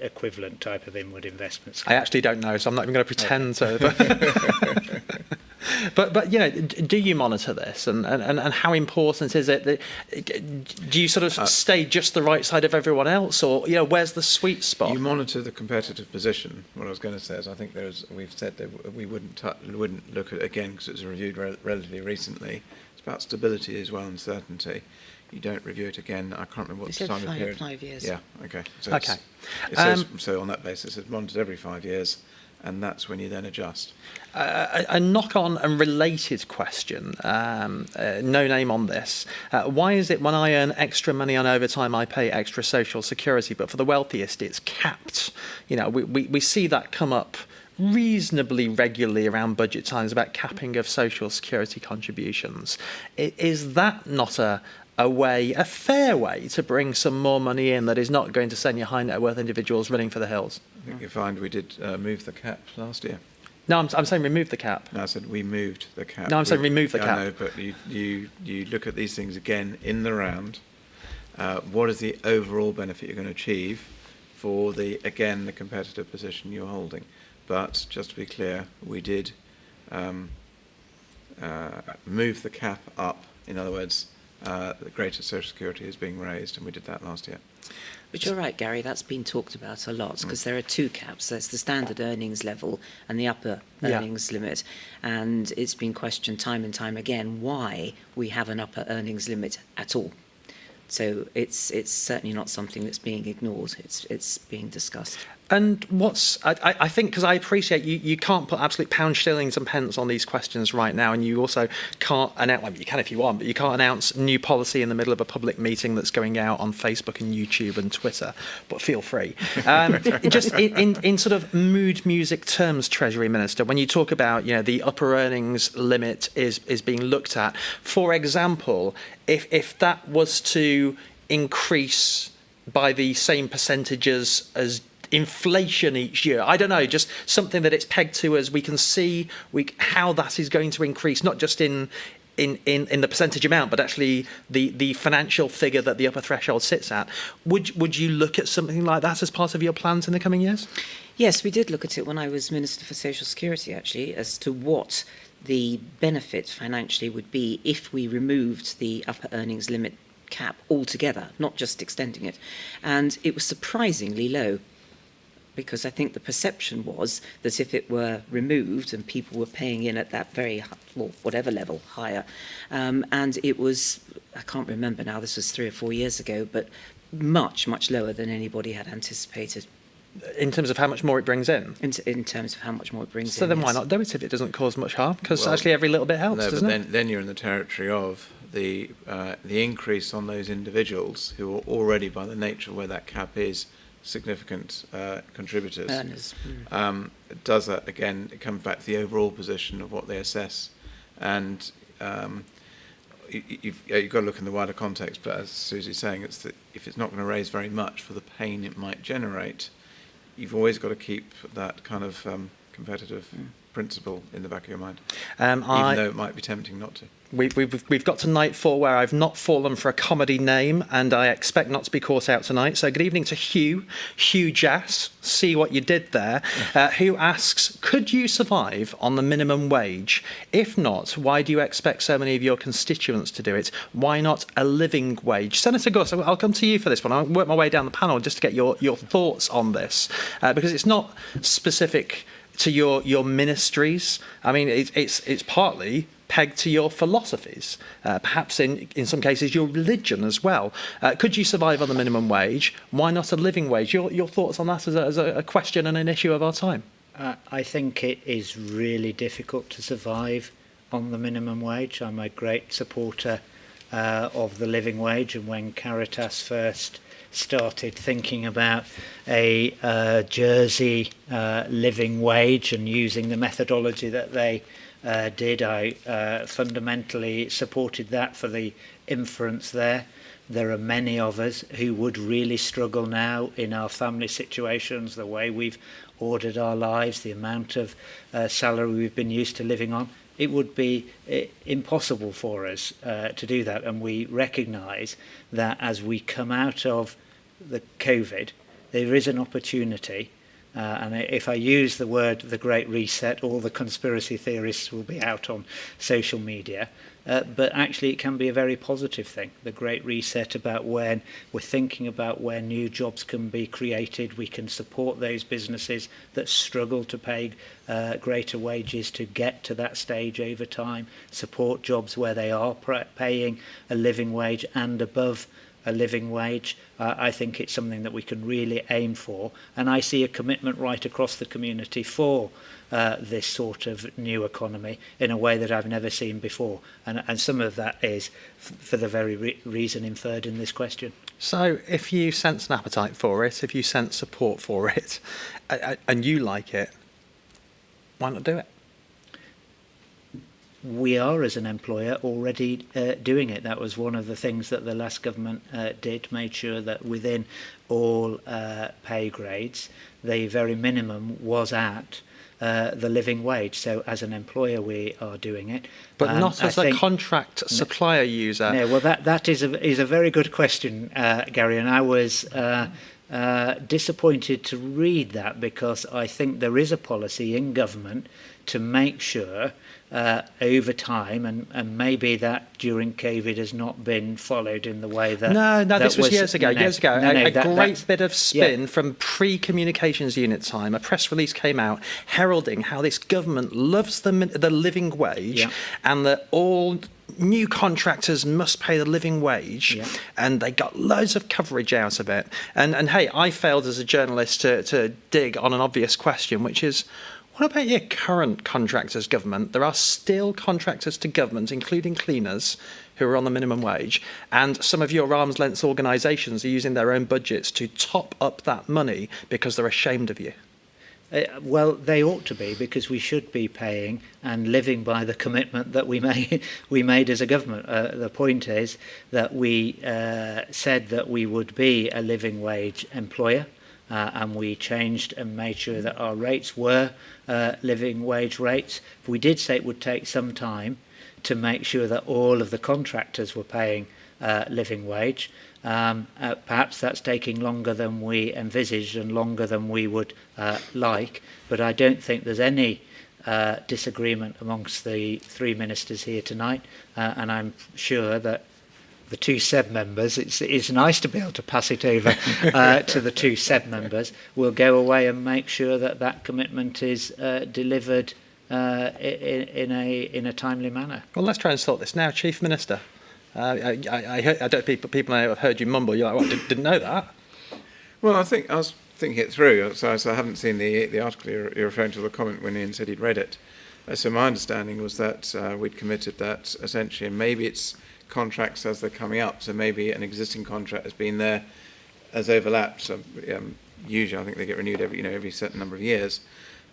[SPEAKER 5] equivalent type of inward investment scheme.
[SPEAKER 1] I actually don't know, so I'm not even going to pretend to. But do you monitor this, and how important is it that, do you sort of stay just the right side of everyone else, or where's the sweet spot?
[SPEAKER 3] You monitor the competitive position. What I was going to say is I think we've said that we wouldn't look at it again because it was reviewed relatively recently. It's about stability as well and certainty. You don't review it again. I can't remember what the time period.
[SPEAKER 4] 5 years.
[SPEAKER 3] Yeah. Okay. So
[SPEAKER 1] Okay.
[SPEAKER 3] It says, so on that basis, it's monitored every 5 years. And that's when you then adjust.
[SPEAKER 1] A knock-on and related question, no name on this. Why is it when I earn extra money on overtime, I pay extra social security, but for the wealthiest, it's capped? We see that come up reasonably regularly around budget times about capping of social security contributions. Is that not a fair way to bring some more money in that is not going to send your high net worth individuals running for the hills?
[SPEAKER 3] I think you find we did move the cap last year.
[SPEAKER 1] No, I'm saying remove the cap.
[SPEAKER 3] No, I said we moved the cap.
[SPEAKER 1] No, I'm saying remove the cap.
[SPEAKER 3] I know, but you look at these things again in the round. What is the overall benefit you're going to achieve for the competitive position you're holding? But just to be clear, we did move the cap up. In other words, the greater social security is being raised, and we did that last year.
[SPEAKER 4] But you're right, Gary, that's been talked about a lot, because there are two caps. There's the standard earnings level and the upper earnings limit. And it's been questioned time and time again why we have an upper earnings limit at all. So it's certainly not something that's being ignored. It's being discussed.
[SPEAKER 1] And I think, because I appreciate you can't put absolute pounds, shillings and pence on these questions right now, and you also can't announce, you can if you want, but you can't announce new policy in the middle of a public meeting that's going out on Facebook and YouTube and Twitter, but feel free. Just in sort of mood music terms, Treasury Minister, when you talk about, the upper earnings limit is being looked at, for example, if that was to increase by the same percentages as inflation each year, I don't know, just something that it's pegged to as we can see how that is going to increase, not just in the percentage amount, but actually the financial figure that the upper threshold sits at. Would you look at something like that as part of your plans in the coming years?
[SPEAKER 4] Yes, we did look at it when I was Minister for Social Security, actually, as to what the benefit financially would be if we removed the upper earnings limit cap altogether, not just extending it. And it was surprisingly low. because I think the perception was that if it were removed and people were paying in at that very, well, whatever level, higher, and it was, I can't remember now, this was 3 or 4 years ago, but much, much lower than anybody had anticipated.
[SPEAKER 1] In terms of how much more it brings in?
[SPEAKER 4] In terms of how much more it brings in.
[SPEAKER 1] So then why
[SPEAKER 4] yes.
[SPEAKER 1] not do it if it doesn't cause much harm? Because
[SPEAKER 3] Well,
[SPEAKER 1] actually every little bit helps,
[SPEAKER 3] No,
[SPEAKER 1] doesn't
[SPEAKER 3] but
[SPEAKER 1] it?
[SPEAKER 3] then you're in the territory of the increase on those individuals who are already, by the nature of where that cap is, significant contributors.
[SPEAKER 4] Earners.
[SPEAKER 3] Does that, again, it comes back to the overall position of what they assess. And you've got to look in the wider context, but as Susie's saying, it's that if it's not going to raise very much for the pain it might generate, you've always got to keep that kind of competitive principle in the back of your mind, even though it might be tempting not to.
[SPEAKER 1] We've got to night 4 where I've not fallen for a comedy name, and I expect not to be caught out tonight. So good evening to Hugh Jass, see what you did there, who asks, could you survive on the minimum wage? If not, why do you expect so many of your constituents to do it? Why not a living wage? Senator Gus, I'll come to you for this one. I'll work my way down the panel just to get your thoughts on this, because it's not specific to your ministries. I mean, it's partly pegged to your philosophies, perhaps in some cases your religion as well. Could you survive on the minimum wage? Why not a living wage? Your thoughts on that as a question and an issue of our time?
[SPEAKER 5] I think it is really difficult to survive on the minimum wage. I'm a great supporter of the living wage, and when Caritas first started thinking about a Jersey living wage and using the methodology that they did, I fundamentally supported that for the inference there. There are many of us who would really struggle now in our family situations, the way we've ordered our lives, the amount of salary we've been used to living on. It would be impossible for us to do that, and we recognise that as we come out of the COVID, there is an opportunity. And if I use the word the Great Reset, all the conspiracy theorists will be out on social media. But actually it can be a very positive thing. The Great Reset, about when we're thinking about where new jobs can be created, we can support those businesses that struggle to pay greater wages to get to that stage over time, support jobs where they are paying a living wage and above a living wage. I think it's something that we can really aim for, and I see a commitment right across the community for this sort of new economy in a way that I've never seen before, and some of that is for the very reason inferred in this question.
[SPEAKER 1] So if you sense an appetite for it, if you sense support for it, and you like it, why not do it?
[SPEAKER 5] We are, as an employer, already doing it. That was one of the things that the last government did, made sure that within all pay grades, the very minimum was at the living wage. So as an employer, we are doing it.
[SPEAKER 1] But not as a contract supplier user.
[SPEAKER 5] No, well, that is a very good question, Gary, and I was disappointed to read that, because I think there is a policy in government to make sure over time, and maybe that during COVID has not been followed in the way that...
[SPEAKER 1] No, this was years ago. A great bit of spin from pre-communications unit time. A press release came out heralding how this government loves the living wage, and that all new contractors must pay the living wage, and they got loads of coverage out of it. And hey, I failed as a journalist to dig on an obvious question, which is, what about your current contractors, government? There are still contractors to government, including cleaners, who are on the minimum wage, and some of your arm's length organisations are using their own budgets to top up that money because they're ashamed of you.
[SPEAKER 5] Well, they ought to be, because we should be paying and living by the commitment that we made as a government. The point is that we said that we would be a living wage employer, and we changed and made sure that our rates were living wage rates. We did say it would take some time to make sure that all of the contractors were paying living wage. Perhaps that's taking longer than we envisaged and longer than we would like, but I don't think there's any disagreement amongst the three ministers here tonight, and I'm sure that the two SEB members, it's nice to be able to pass it over to the two SEB members. We'll go away and make sure that commitment is delivered in a timely manner.
[SPEAKER 1] Well, let's try and sort this now, Chief Minister. I don't people have heard you mumble. You're like, well, didn't know that.
[SPEAKER 3] Well, I was thinking it through, so I haven't seen the article you're referring to, the comment when Ian said he'd read it. So my understanding was that we'd committed that essentially, and maybe it's contracts as they're coming up, so maybe an existing contract has been there, has overlapped. So usually I think they get renewed every certain number of years.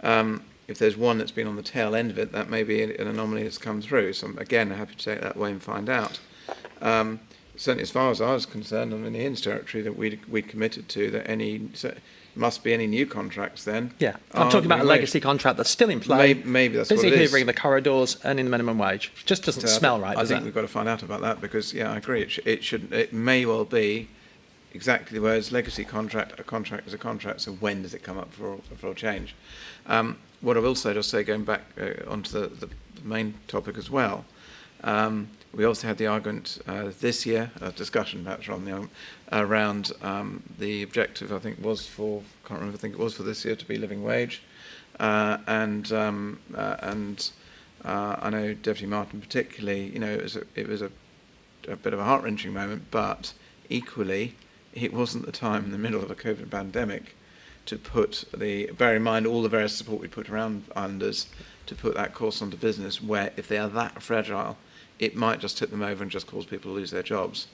[SPEAKER 3] If there's one that's been on the tail end of it, that may be an anomaly that's come through. So again, I'm happy to take that away and find out. Certainly, as far as I was concerned, I'm in Ian's territory that we'd committed to that must be any new contracts then.
[SPEAKER 1] Yeah, I'm talking about a legacy contract that's still in play.
[SPEAKER 3] Maybe that's
[SPEAKER 1] busy
[SPEAKER 3] what it is.
[SPEAKER 1] hoovering the corridors, earning the minimum wage. Just doesn't smell right, does it?
[SPEAKER 3] I think we've got to find out about that because, yeah, I agree. It may well be exactly whereas legacy contract, a contract is a contract. So when does it come up for a change? What I will say, just say, going back onto the main topic as well. We also had the argument this year, a discussion perhaps around the objective. I think was for this year to be living wage, and I know Deputy Martin particularly. It was a bit of a heart-wrenching moment, but equally, it wasn't the time in the middle of a COVID pandemic to bear in mind all the various support we put around islanders to put that course onto business where if they are that fragile, it might just tip them over and just cause people to lose their jobs.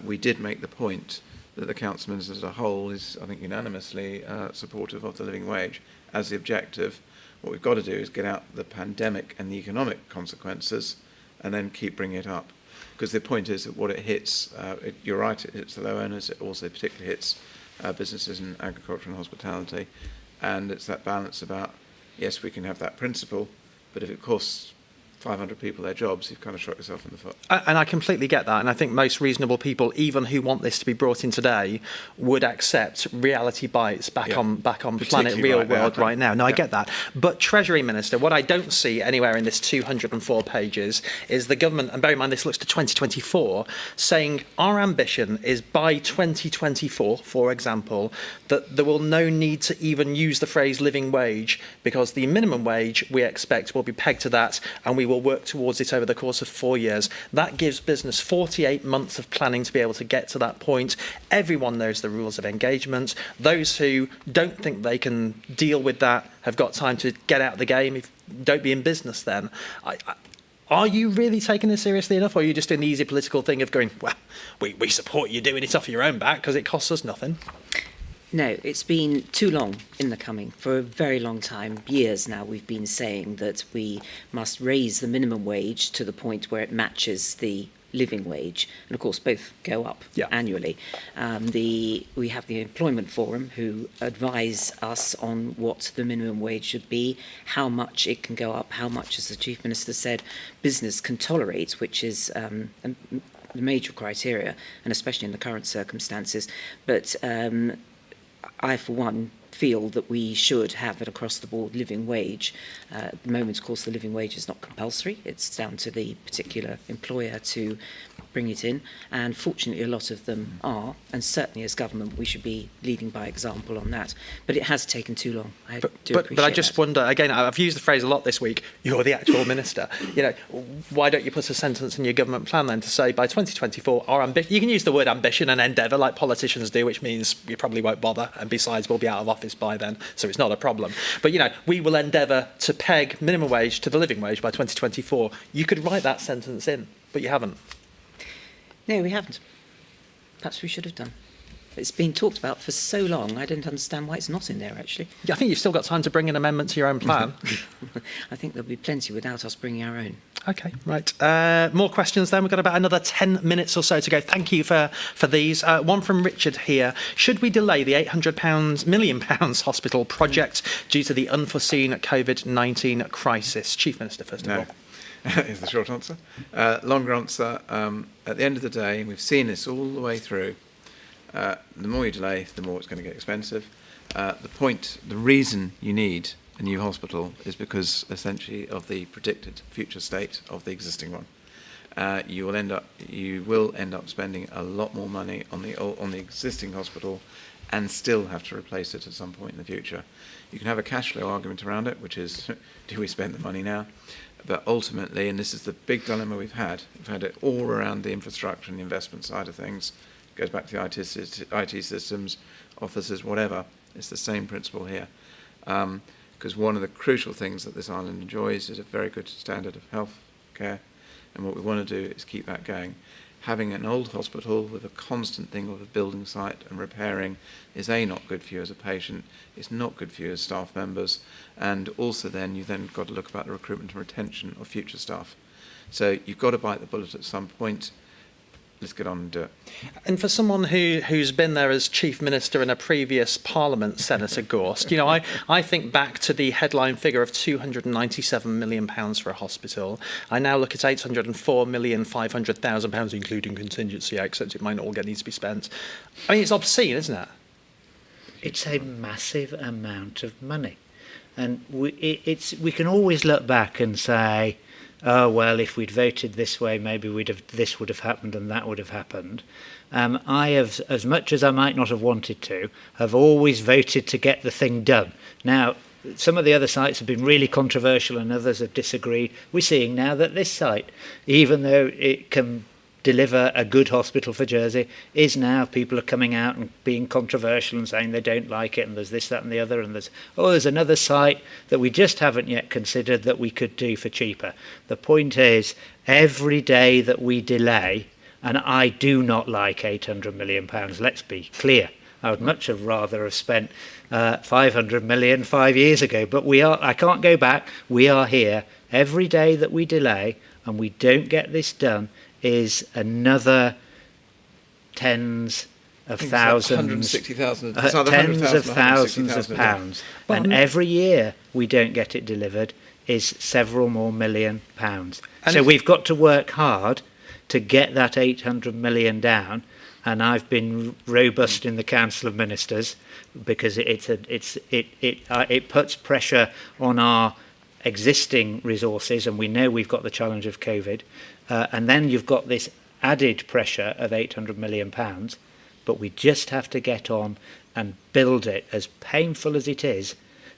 [SPEAKER 3] We did make the point that the council ministers as a whole is, I think, unanimously supportive of the living wage as the objective. What we've got to do is get out the pandemic and the economic consequences and then keep bringing it up. Because the point is that what it hits, you're right, it hits the low earners, it also particularly hits businesses in agriculture and hospitality. And it's that balance about, yes, we can have that principle, but if it costs 500 people their jobs, you've kind of shot yourself in the foot.
[SPEAKER 1] And I completely get that. And I think most reasonable people, even who want this to be brought in today, would accept reality bites back on planet real world right now. No, I get that. But Treasury Minister, what I don't see anywhere in this 204 pages is the government, and bear in mind this looks to 2024, saying our ambition is by 2024, for example, that there will no need to even use the phrase living wage because the minimum wage we expect will be pegged to that and we will work towards it over the course of 4 years. That gives business 48 months of planning to be able to get to that point. Everyone knows the rules of engagement. Those who don't think they can deal with that have got time to get out of the game. Don't be in business then. Are you really taking this seriously enough, or are you just doing the easy political thing of going, well, we support you doing it off your own back because it costs us nothing?
[SPEAKER 4] No, it's been too long in the coming. For a very long time, years now, we've been saying that we must raise the minimum wage to the point where it matches the living wage. And of course, both go up annually. We have the Employment Forum who advise us on what the minimum wage should be, how much it can go up, how much, as the Chief Minister said, business can tolerate, which is the major criteria, and especially in the current circumstances. But I, for one, feel that we should have an across-the-board living wage. At the moment, of course, the living wage is not compulsory. It's down to the particular employer to bring it in, and fortunately a lot of them are, and certainly as government we should be leading by example on that. But it has taken too long.
[SPEAKER 1] But I just wonder, again, I've used the phrase a lot this week, you're the actual minister. Why don't you put a sentence in your government plan then to say by 2024 our ambition, you can use the word ambition and endeavour like politicians do, which means you probably won't bother, and besides we'll be out of office by then, so it's not a problem. But we will endeavour to peg minimum wage to the living wage by 2024. You could write that sentence in, but you haven't.
[SPEAKER 4] No, we haven't. Perhaps we should have done. It's been talked about for so long, I don't understand why it's not in there, actually.
[SPEAKER 1] Yeah, I think you've still got time to bring an amendment to your own plan.
[SPEAKER 4] I think there'll be plenty without us bringing our own.
[SPEAKER 1] OK, right. More questions then. We've got about another 10 minutes or so to go. Thank you for these. One from Richard here. Should we delay the £800 million hospital project due to the unforeseen COVID-19 crisis? Chief Minister, first of all.
[SPEAKER 3] Is the short answer. Longer answer, at the end of the day, and we've seen this all the way through, the more you delay, the more it's going to get expensive. The reason you need a new hospital is because, essentially, of the predicted future state of the existing one. you will end up spending a lot more money on the existing hospital, and still have to replace it at some point in the future. You can have a cash flow argument around it, which is, do we spend the money now? But ultimately, and this is the big dilemma we've had it all around the infrastructure and the investment side of things. It goes back to the IT systems, offices, whatever. It's the same principle here. Because one of the crucial things that this island enjoys is a very good standard of health care. And what we want to do is keep that going. Having an old hospital with a constant thing of a building site and repairing is not good for you as a patient, it's not good for you as staff members, and also then you've then got to look about the recruitment and retention of future staff. So you've got to bite the bullet at some point. Let's get on and do it.
[SPEAKER 1] And for someone who's been there as Chief Minister in a previous Parliament, Senator Gorst, you know, I think back to the headline figure of £297 million for a hospital. I now look at £804,500,000, including contingency, except it might not all need to be spent. I mean, it's obscene, isn't it?
[SPEAKER 5] It's a massive amount of money. And we can always look back and say, oh, well, if we'd voted this way, maybe this would have happened and that would have happened. I have, as much as I might not have wanted to, have always voted to get the thing done. Now, some of the other sites have been really controversial and others have disagreed. We're seeing now that this site, even though it can deliver a good hospital for Jersey, is now people are coming out and being controversial and saying they don't like it, and there's this, that and the other, and there's another site that we just haven't yet considered that we could do for cheaper. The point is, every day that we delay, and I do not like £800 million, let's be clear, I would much have rather have spent 500 million 5 years ago, but I can't go back. We are here. Every day that we delay and we don't get this done is another tens of thousands,
[SPEAKER 3] 160,000,
[SPEAKER 5] tens of thousands of pounds. And every year we don't get it delivered is several more £1 million. So we've got to work hard to get that 800 million down. And I've been robust in the Council of Ministers because it puts pressure on our existing resources, and we know we've got the challenge of COVID. And then you've got this added pressure of £800 million, but we just have to get on and build it, as painful as it is,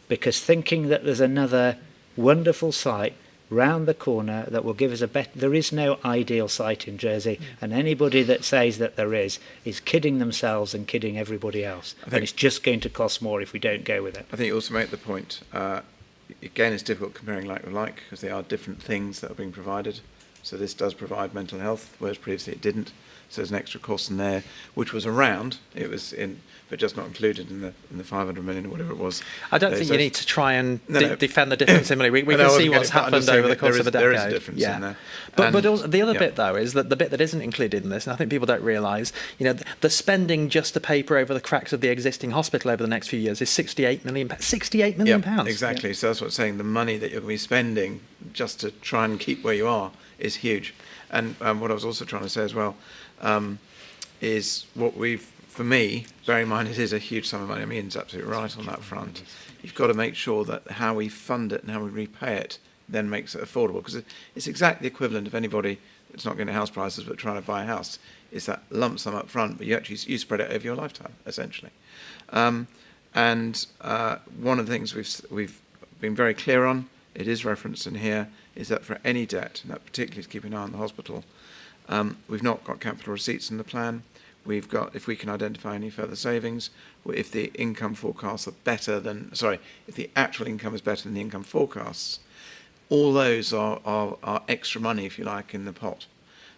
[SPEAKER 5] because thinking that there's another wonderful site round the corner that will give us there is no ideal site in Jersey, and anybody that says that there is kidding themselves and kidding everybody else. And it's just going to cost more if we don't go with it.
[SPEAKER 3] I think you also make the point, again, it's difficult comparing like with like, because they are different things that are being provided. So this does provide mental health, whereas previously it didn't. So there's an extra cost in there, which was around. It was in, but just not included in the 500 million or whatever it was.
[SPEAKER 1] I don't think you need to try and defend the difference, Emily. We can see what's happened over the course of a decade.
[SPEAKER 3] There is a difference in there.
[SPEAKER 1] But also, the other bit, though, is that the bit that isn't included in this, and I think people don't realise, you know, the spending just to paper over the cracks of the existing hospital over the next few years is £68 million. £68 million.
[SPEAKER 3] Exactly. Yeah. So that's what I'm saying. The money that you're going to be spending just to try and keep where you are is huge. And what I was also trying to say as well is what for me, bearing in mind it is a huge sum of money, I mean, it's absolutely right on that front. You've got to make sure that how we fund it and how we repay it then makes it affordable, because it's exactly the equivalent of anybody that's not getting to house prices but trying to buy a house. It's that lump sum up front, but you spread it over your lifetime, essentially. And one of the things we've been very clear on, it is referenced in here, is that for any debt, and that particularly to keep an eye on the hospital, we've not got capital receipts in the plan. We've got, if we can identify any further savings, if the income forecasts are better than, if the actual income is better than the income forecasts, all those are extra money, if you like, in the pot.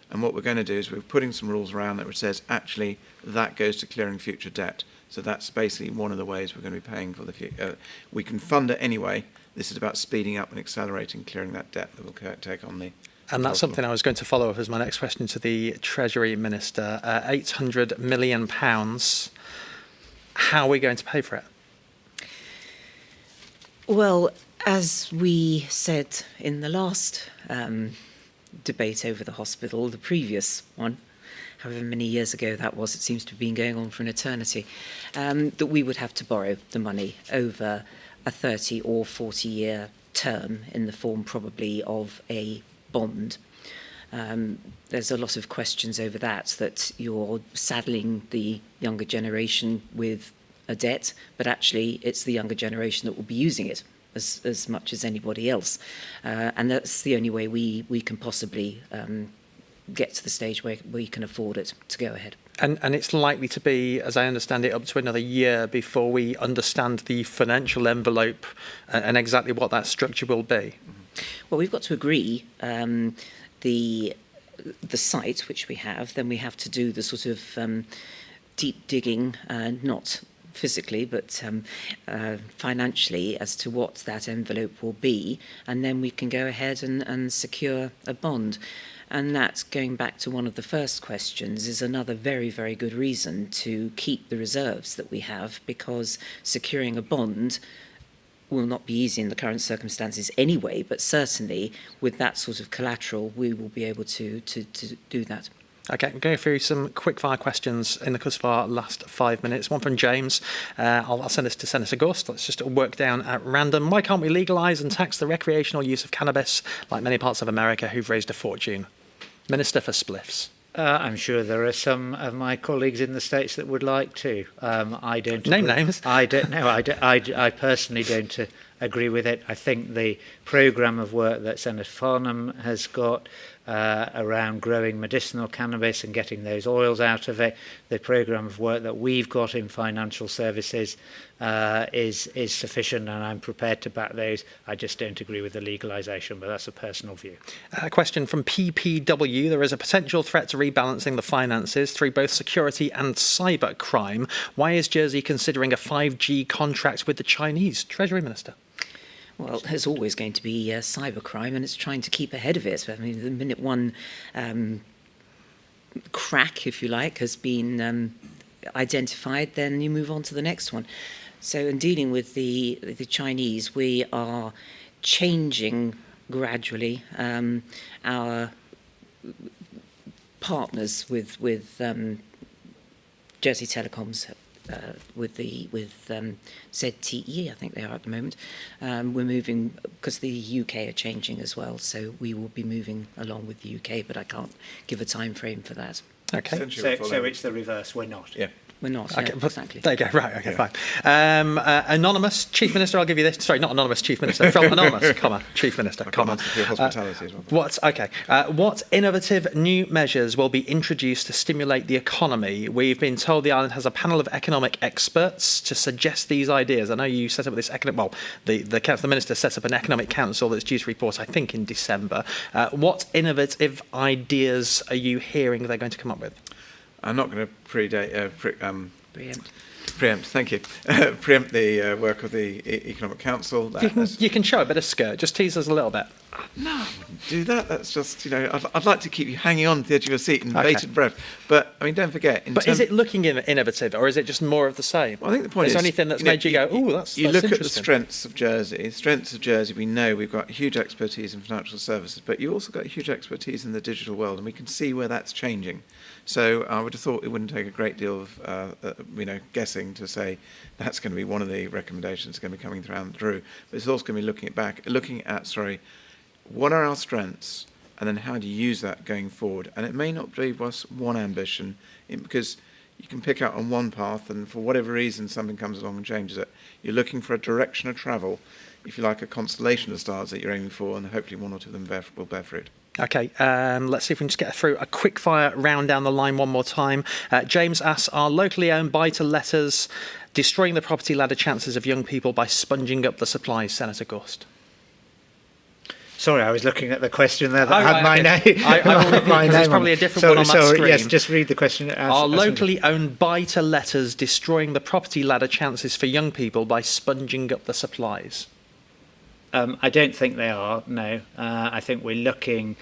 [SPEAKER 3] And what we're going to do is we're putting some rules around that which says actually that goes to clearing future debt. So that's basically one of the ways we're going to be paying for the future. We can fund it anyway. This is about speeding up and accelerating clearing that debt that we'll take on the.
[SPEAKER 1] And that's something I was going to follow up as my next question to the Treasury Minister. £800 million. How are we going to pay for it?
[SPEAKER 4] Well, as we said in the last debate over the hospital, the previous one, however many years ago that was, it seems to have been going on for an eternity, that we would have to borrow the money over a 30 or 40-year term in the form probably of a bond. There's a lot of questions over that you're saddling the younger generation with a debt, but actually it's the younger generation that will be using it as much as anybody else. And that's the only way we can possibly get to the stage where we can afford it to go ahead.
[SPEAKER 1] And it's likely to be, as I understand it, up to another year before we understand the financial envelope and exactly what that structure will be.
[SPEAKER 4] Well, we've got to agree the site which we have, then we have to do the sort of deep digging, not physically but financially, as to what that envelope will be, and then we can go ahead and secure a bond. And that's, going back to one of the first questions, is another very, very good reason to keep the reserves that we have, because securing a bond will not be easy in the current circumstances anyway, but certainly with that sort of collateral, we will be able to do that.
[SPEAKER 1] Okay, I'm going through some quick-fire questions in the course of our last 5 minutes. One from James. I'll send this to Senator Gust. Let's just work down at random. Why can't we legalise and tax the recreational use of cannabis like many parts of America who've raised a fortune? Minister for Spliffs.
[SPEAKER 5] I'm sure there are some of my colleagues in the States that would like to. I don't
[SPEAKER 1] name names.
[SPEAKER 5] I don't know. I personally don't agree with it. I think the programme of work that Senator Farnham has got around growing medicinal cannabis and getting those oils out of it, the programme of work that we've got in financial services is sufficient, and I'm prepared to back those. I just don't agree with the legalisation, but that's a personal view.
[SPEAKER 1] A question from PPW. There is a potential threat to rebalancing the finances through both security and cyber crime. Why is Jersey considering a 5G contract with the Chinese? Treasury Minister.
[SPEAKER 4] Well, there's always going to be cybercrime, and it's trying to keep ahead of it. I mean, the minute one crack, if you like, has been identified, then you move on to the next one. So in dealing with the Chinese, we are changing gradually our partners with Jersey Telecoms, with ZTE, I think they are at the moment. We're moving, because the UK are changing as well, so we will be moving along with the UK, but I can't give a time frame for that.
[SPEAKER 1] Okay.
[SPEAKER 5] So it's the reverse. We're not.
[SPEAKER 3] Yeah.
[SPEAKER 4] We're not,
[SPEAKER 1] Okay,
[SPEAKER 4] yeah, exactly.
[SPEAKER 1] There you go, right, okay,
[SPEAKER 3] Yeah.
[SPEAKER 1] fine. Anonymous, Chief Minister, I'll give you this. Sorry, not Anonymous, Chief Minister, from Anonymous, comma, Chief Minister, comma.
[SPEAKER 3] Hospitality as well.
[SPEAKER 1] What innovative new measures will be introduced to stimulate the economy? We've been told the island has a panel of economic experts to suggest these ideas. I know you set up this the Minister set up an economic council that's due to report, I think, in December. What innovative ideas are you hearing they're going to come up with?
[SPEAKER 3] I'm not going to
[SPEAKER 4] Preempt.
[SPEAKER 3] thank you. Preempt the work of the Economic Council.
[SPEAKER 1] You can show a bit of skirt. Just tease us a little bit.
[SPEAKER 3] No, I wouldn't do that. That's just, I'd like to keep you hanging on to the edge of your seat in bated breath. But, I mean, don't forget.
[SPEAKER 1] But is it looking innovative, or is it just more of the same?
[SPEAKER 3] Well, I think the point
[SPEAKER 1] is
[SPEAKER 3] is,
[SPEAKER 1] there anything that's made you go, "Ooh, that's
[SPEAKER 3] You look at the
[SPEAKER 1] interesting."
[SPEAKER 3] strengths of Jersey. We know we've got huge expertise in financial services, but you also got huge expertise in the digital world, and we can see where that's changing. So I would have thought it wouldn't take a great deal of, guessing to say that's going to be one of the recommendations going to be coming through. But it's also going to be looking at what are our strengths, and then how do you use that going forward? And it may not be just one ambition, because you can pick out on one path, and for whatever reason something comes along and changes it. You're looking for a direction of travel, if you like, a constellation of stars that you're aiming for, and hopefully one or two of them will bear fruit.
[SPEAKER 1] Okay, let's see if we can just get through a quick fire round down the line one more time. James asks, are locally owned buy-to-letters destroying the property ladder chances of young people by sponging up the supplies? Senator Gust.
[SPEAKER 5] Sorry, I was looking at the question there that had my name.
[SPEAKER 1] There's probably a different one on that screen.
[SPEAKER 5] Yes, just read the question.
[SPEAKER 1] Are locally owned buy-to-letters destroying the property ladder chances for young people by sponging up the supplies?
[SPEAKER 5] I don't think they are, no. I think we're looking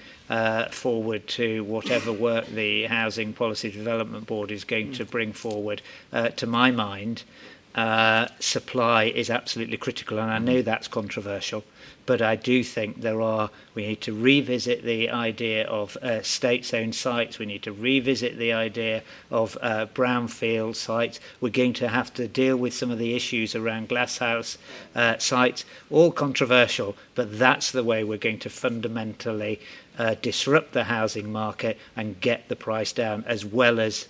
[SPEAKER 5] forward to whatever work the Housing Policy Development Board is going to bring forward. To my mind, supply is absolutely critical, and I know that's controversial, but I do think we need to revisit the idea of state-owned sites. We need to revisit the idea of brownfield sites. We're going to have to deal with some of the issues around glasshouse sites, all controversial, but that's the way we're going to fundamentally disrupt the housing market and get the price down, as well as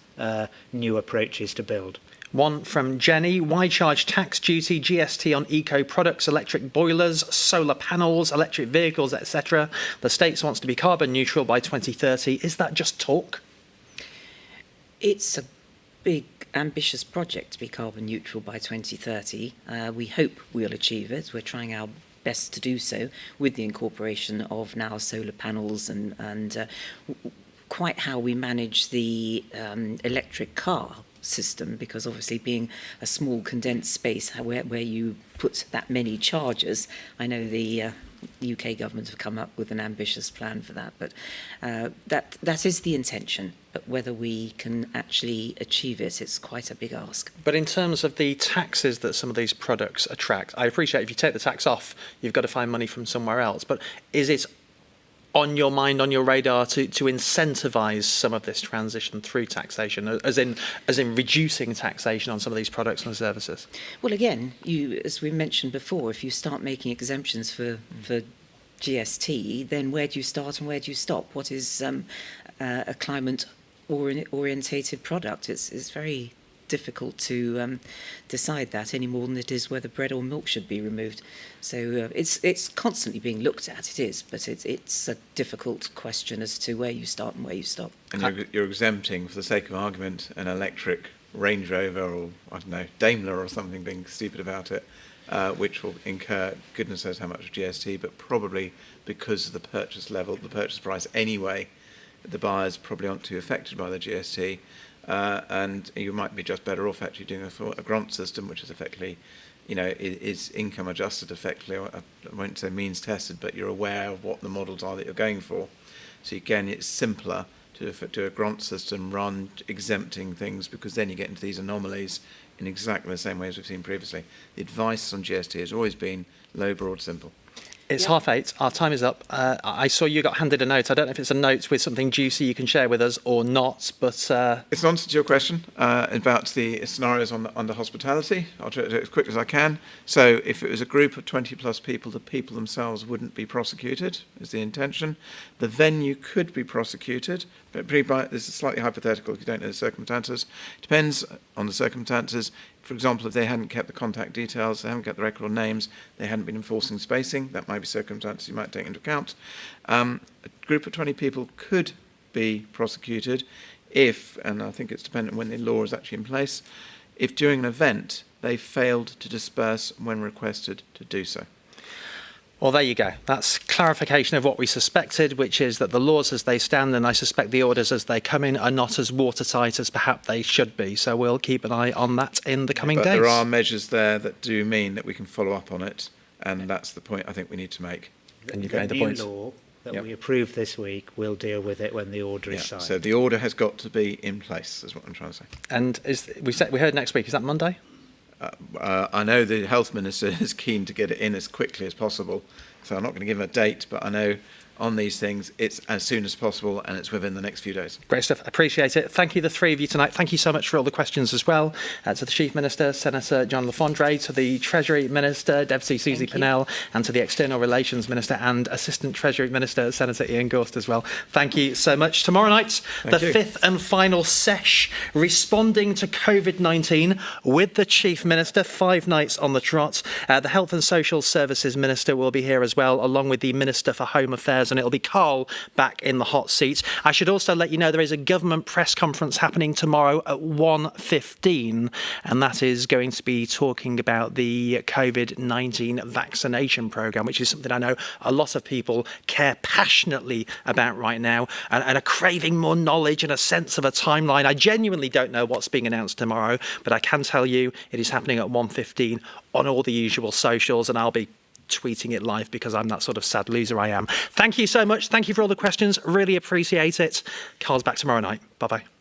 [SPEAKER 5] new approaches to build.
[SPEAKER 1] One from Jenny. Why charge tax, duty, GST on eco products, electric boilers, solar panels, electric vehicles, etc.? The States wants to be carbon neutral by 2030. Is that just talk?
[SPEAKER 4] It's a big, ambitious project to be carbon neutral by 2030. We hope we'll achieve it. We're trying our best to do so with the incorporation of now solar panels and quite how we manage the electric car system, because obviously being a small condensed space where you put that many chargers, I know the UK government have come up with an ambitious plan for that, but that is the intention. But whether we can actually achieve it, it's quite a big ask.
[SPEAKER 1] But in terms of the taxes that some of these products attract, I appreciate if you take the tax off, you've got to find money from somewhere else. But is it on your mind, on your radar, to incentivise some of this transition through taxation, as in reducing taxation on some of these products and services?
[SPEAKER 4] Well, again, as we mentioned before, if you start making exemptions for GST, then where do you start and where do you stop? What is a climate-orientated product? It's very difficult to decide that any more than it is whether bread or milk should be removed. So it's constantly being looked at, it is, but it's a difficult question as to where you start and where you stop.
[SPEAKER 3] And you're exempting, for the sake of argument, an electric Range Rover or, I don't know, Daimler or something, being stupid about it, which will incur goodness knows how much of GST, but probably because of the purchase level, the purchase price anyway, the buyers probably aren't too affected by the GST. And you might be just better off actually doing a grant system, which is effectively, is income adjusted effectively. I won't say means tested, but you're aware of what the models are that you're going for. So again, it's simpler to do a grant system run exempting things, because then you get into these anomalies in exactly the same way as we've seen previously. The advice on GST has always been low, broad, simple.
[SPEAKER 1] It's 8:30. Our time is up. I saw you got handed a note. I don't know if it's a note with something juicy you can share with us or not, but
[SPEAKER 3] it's an answer to your question about the scenarios under hospitality. I'll try to do it as quickly as I can. So if it was a group of 20 plus people, the people themselves wouldn't be prosecuted, is the intention. The venue could be prosecuted, but this is slightly hypothetical if you don't know the circumstances. Depends on the circumstances. For example, if they hadn't kept the contact details, they haven't kept the record of names, they hadn't been enforcing spacing, that might be circumstances you might take into account. A group of 20 people could be prosecuted if, and I think it's dependent on when the law is actually in place, if during an event they failed to disperse when requested to do so.
[SPEAKER 1] Well, there you go. That's clarification of what we suspected, which is that the laws as they stand, and I suspect the orders as they come in, are not as watertight as perhaps they should be. So we'll keep an eye on that in the coming days.
[SPEAKER 3] There are measures there that do mean that we can follow up on it, and that's the point I think we need to make.
[SPEAKER 1] And you've
[SPEAKER 5] the
[SPEAKER 1] made the
[SPEAKER 5] new
[SPEAKER 1] point.
[SPEAKER 5] law that we approved this week will deal with it when the order is signed.
[SPEAKER 3] So the order has got to be in place, is what I'm trying to say.
[SPEAKER 1] And we heard next week. Is that Monday?
[SPEAKER 3] I know the health minister is keen to get it in as quickly as possible, so I'm not going to give him a date, but I know on these things it's as soon as possible and it's within the next few days.
[SPEAKER 1] Great stuff. Appreciate it. Thank you, the three of you tonight. Thank you so much for all the questions as well. To the Chief Minister, Senator John Lafondre, to the Treasury Minister, Deputy Susie Pinnell, and to the External Relations Minister and Assistant Treasury Minister, Senator Ian Gorst as well. Thank you so much. Tomorrow night, the fifth and final sesh, responding to COVID-19 with the Chief Minister, 5 nights on the trot. The Health and Social Services Minister will be here as well, along with the Minister for Home Affairs, and it'll be Carl back in the hot seat. I should also let you know there is a government press conference happening tomorrow at 1:15, and that is going to be talking about the COVID-19 vaccination programme, which is something I know a lot of people care passionately about right now, and are craving more knowledge and a sense of a timeline. I genuinely don't know what's being announced tomorrow, but I can tell you it is happening at 1:15 on all the usual socials, and I'll be tweeting it live because I'm that sort of sad loser I am. Thank you so much. Thank you for all the questions. Really appreciate it. Carl's back tomorrow night. Bye-bye.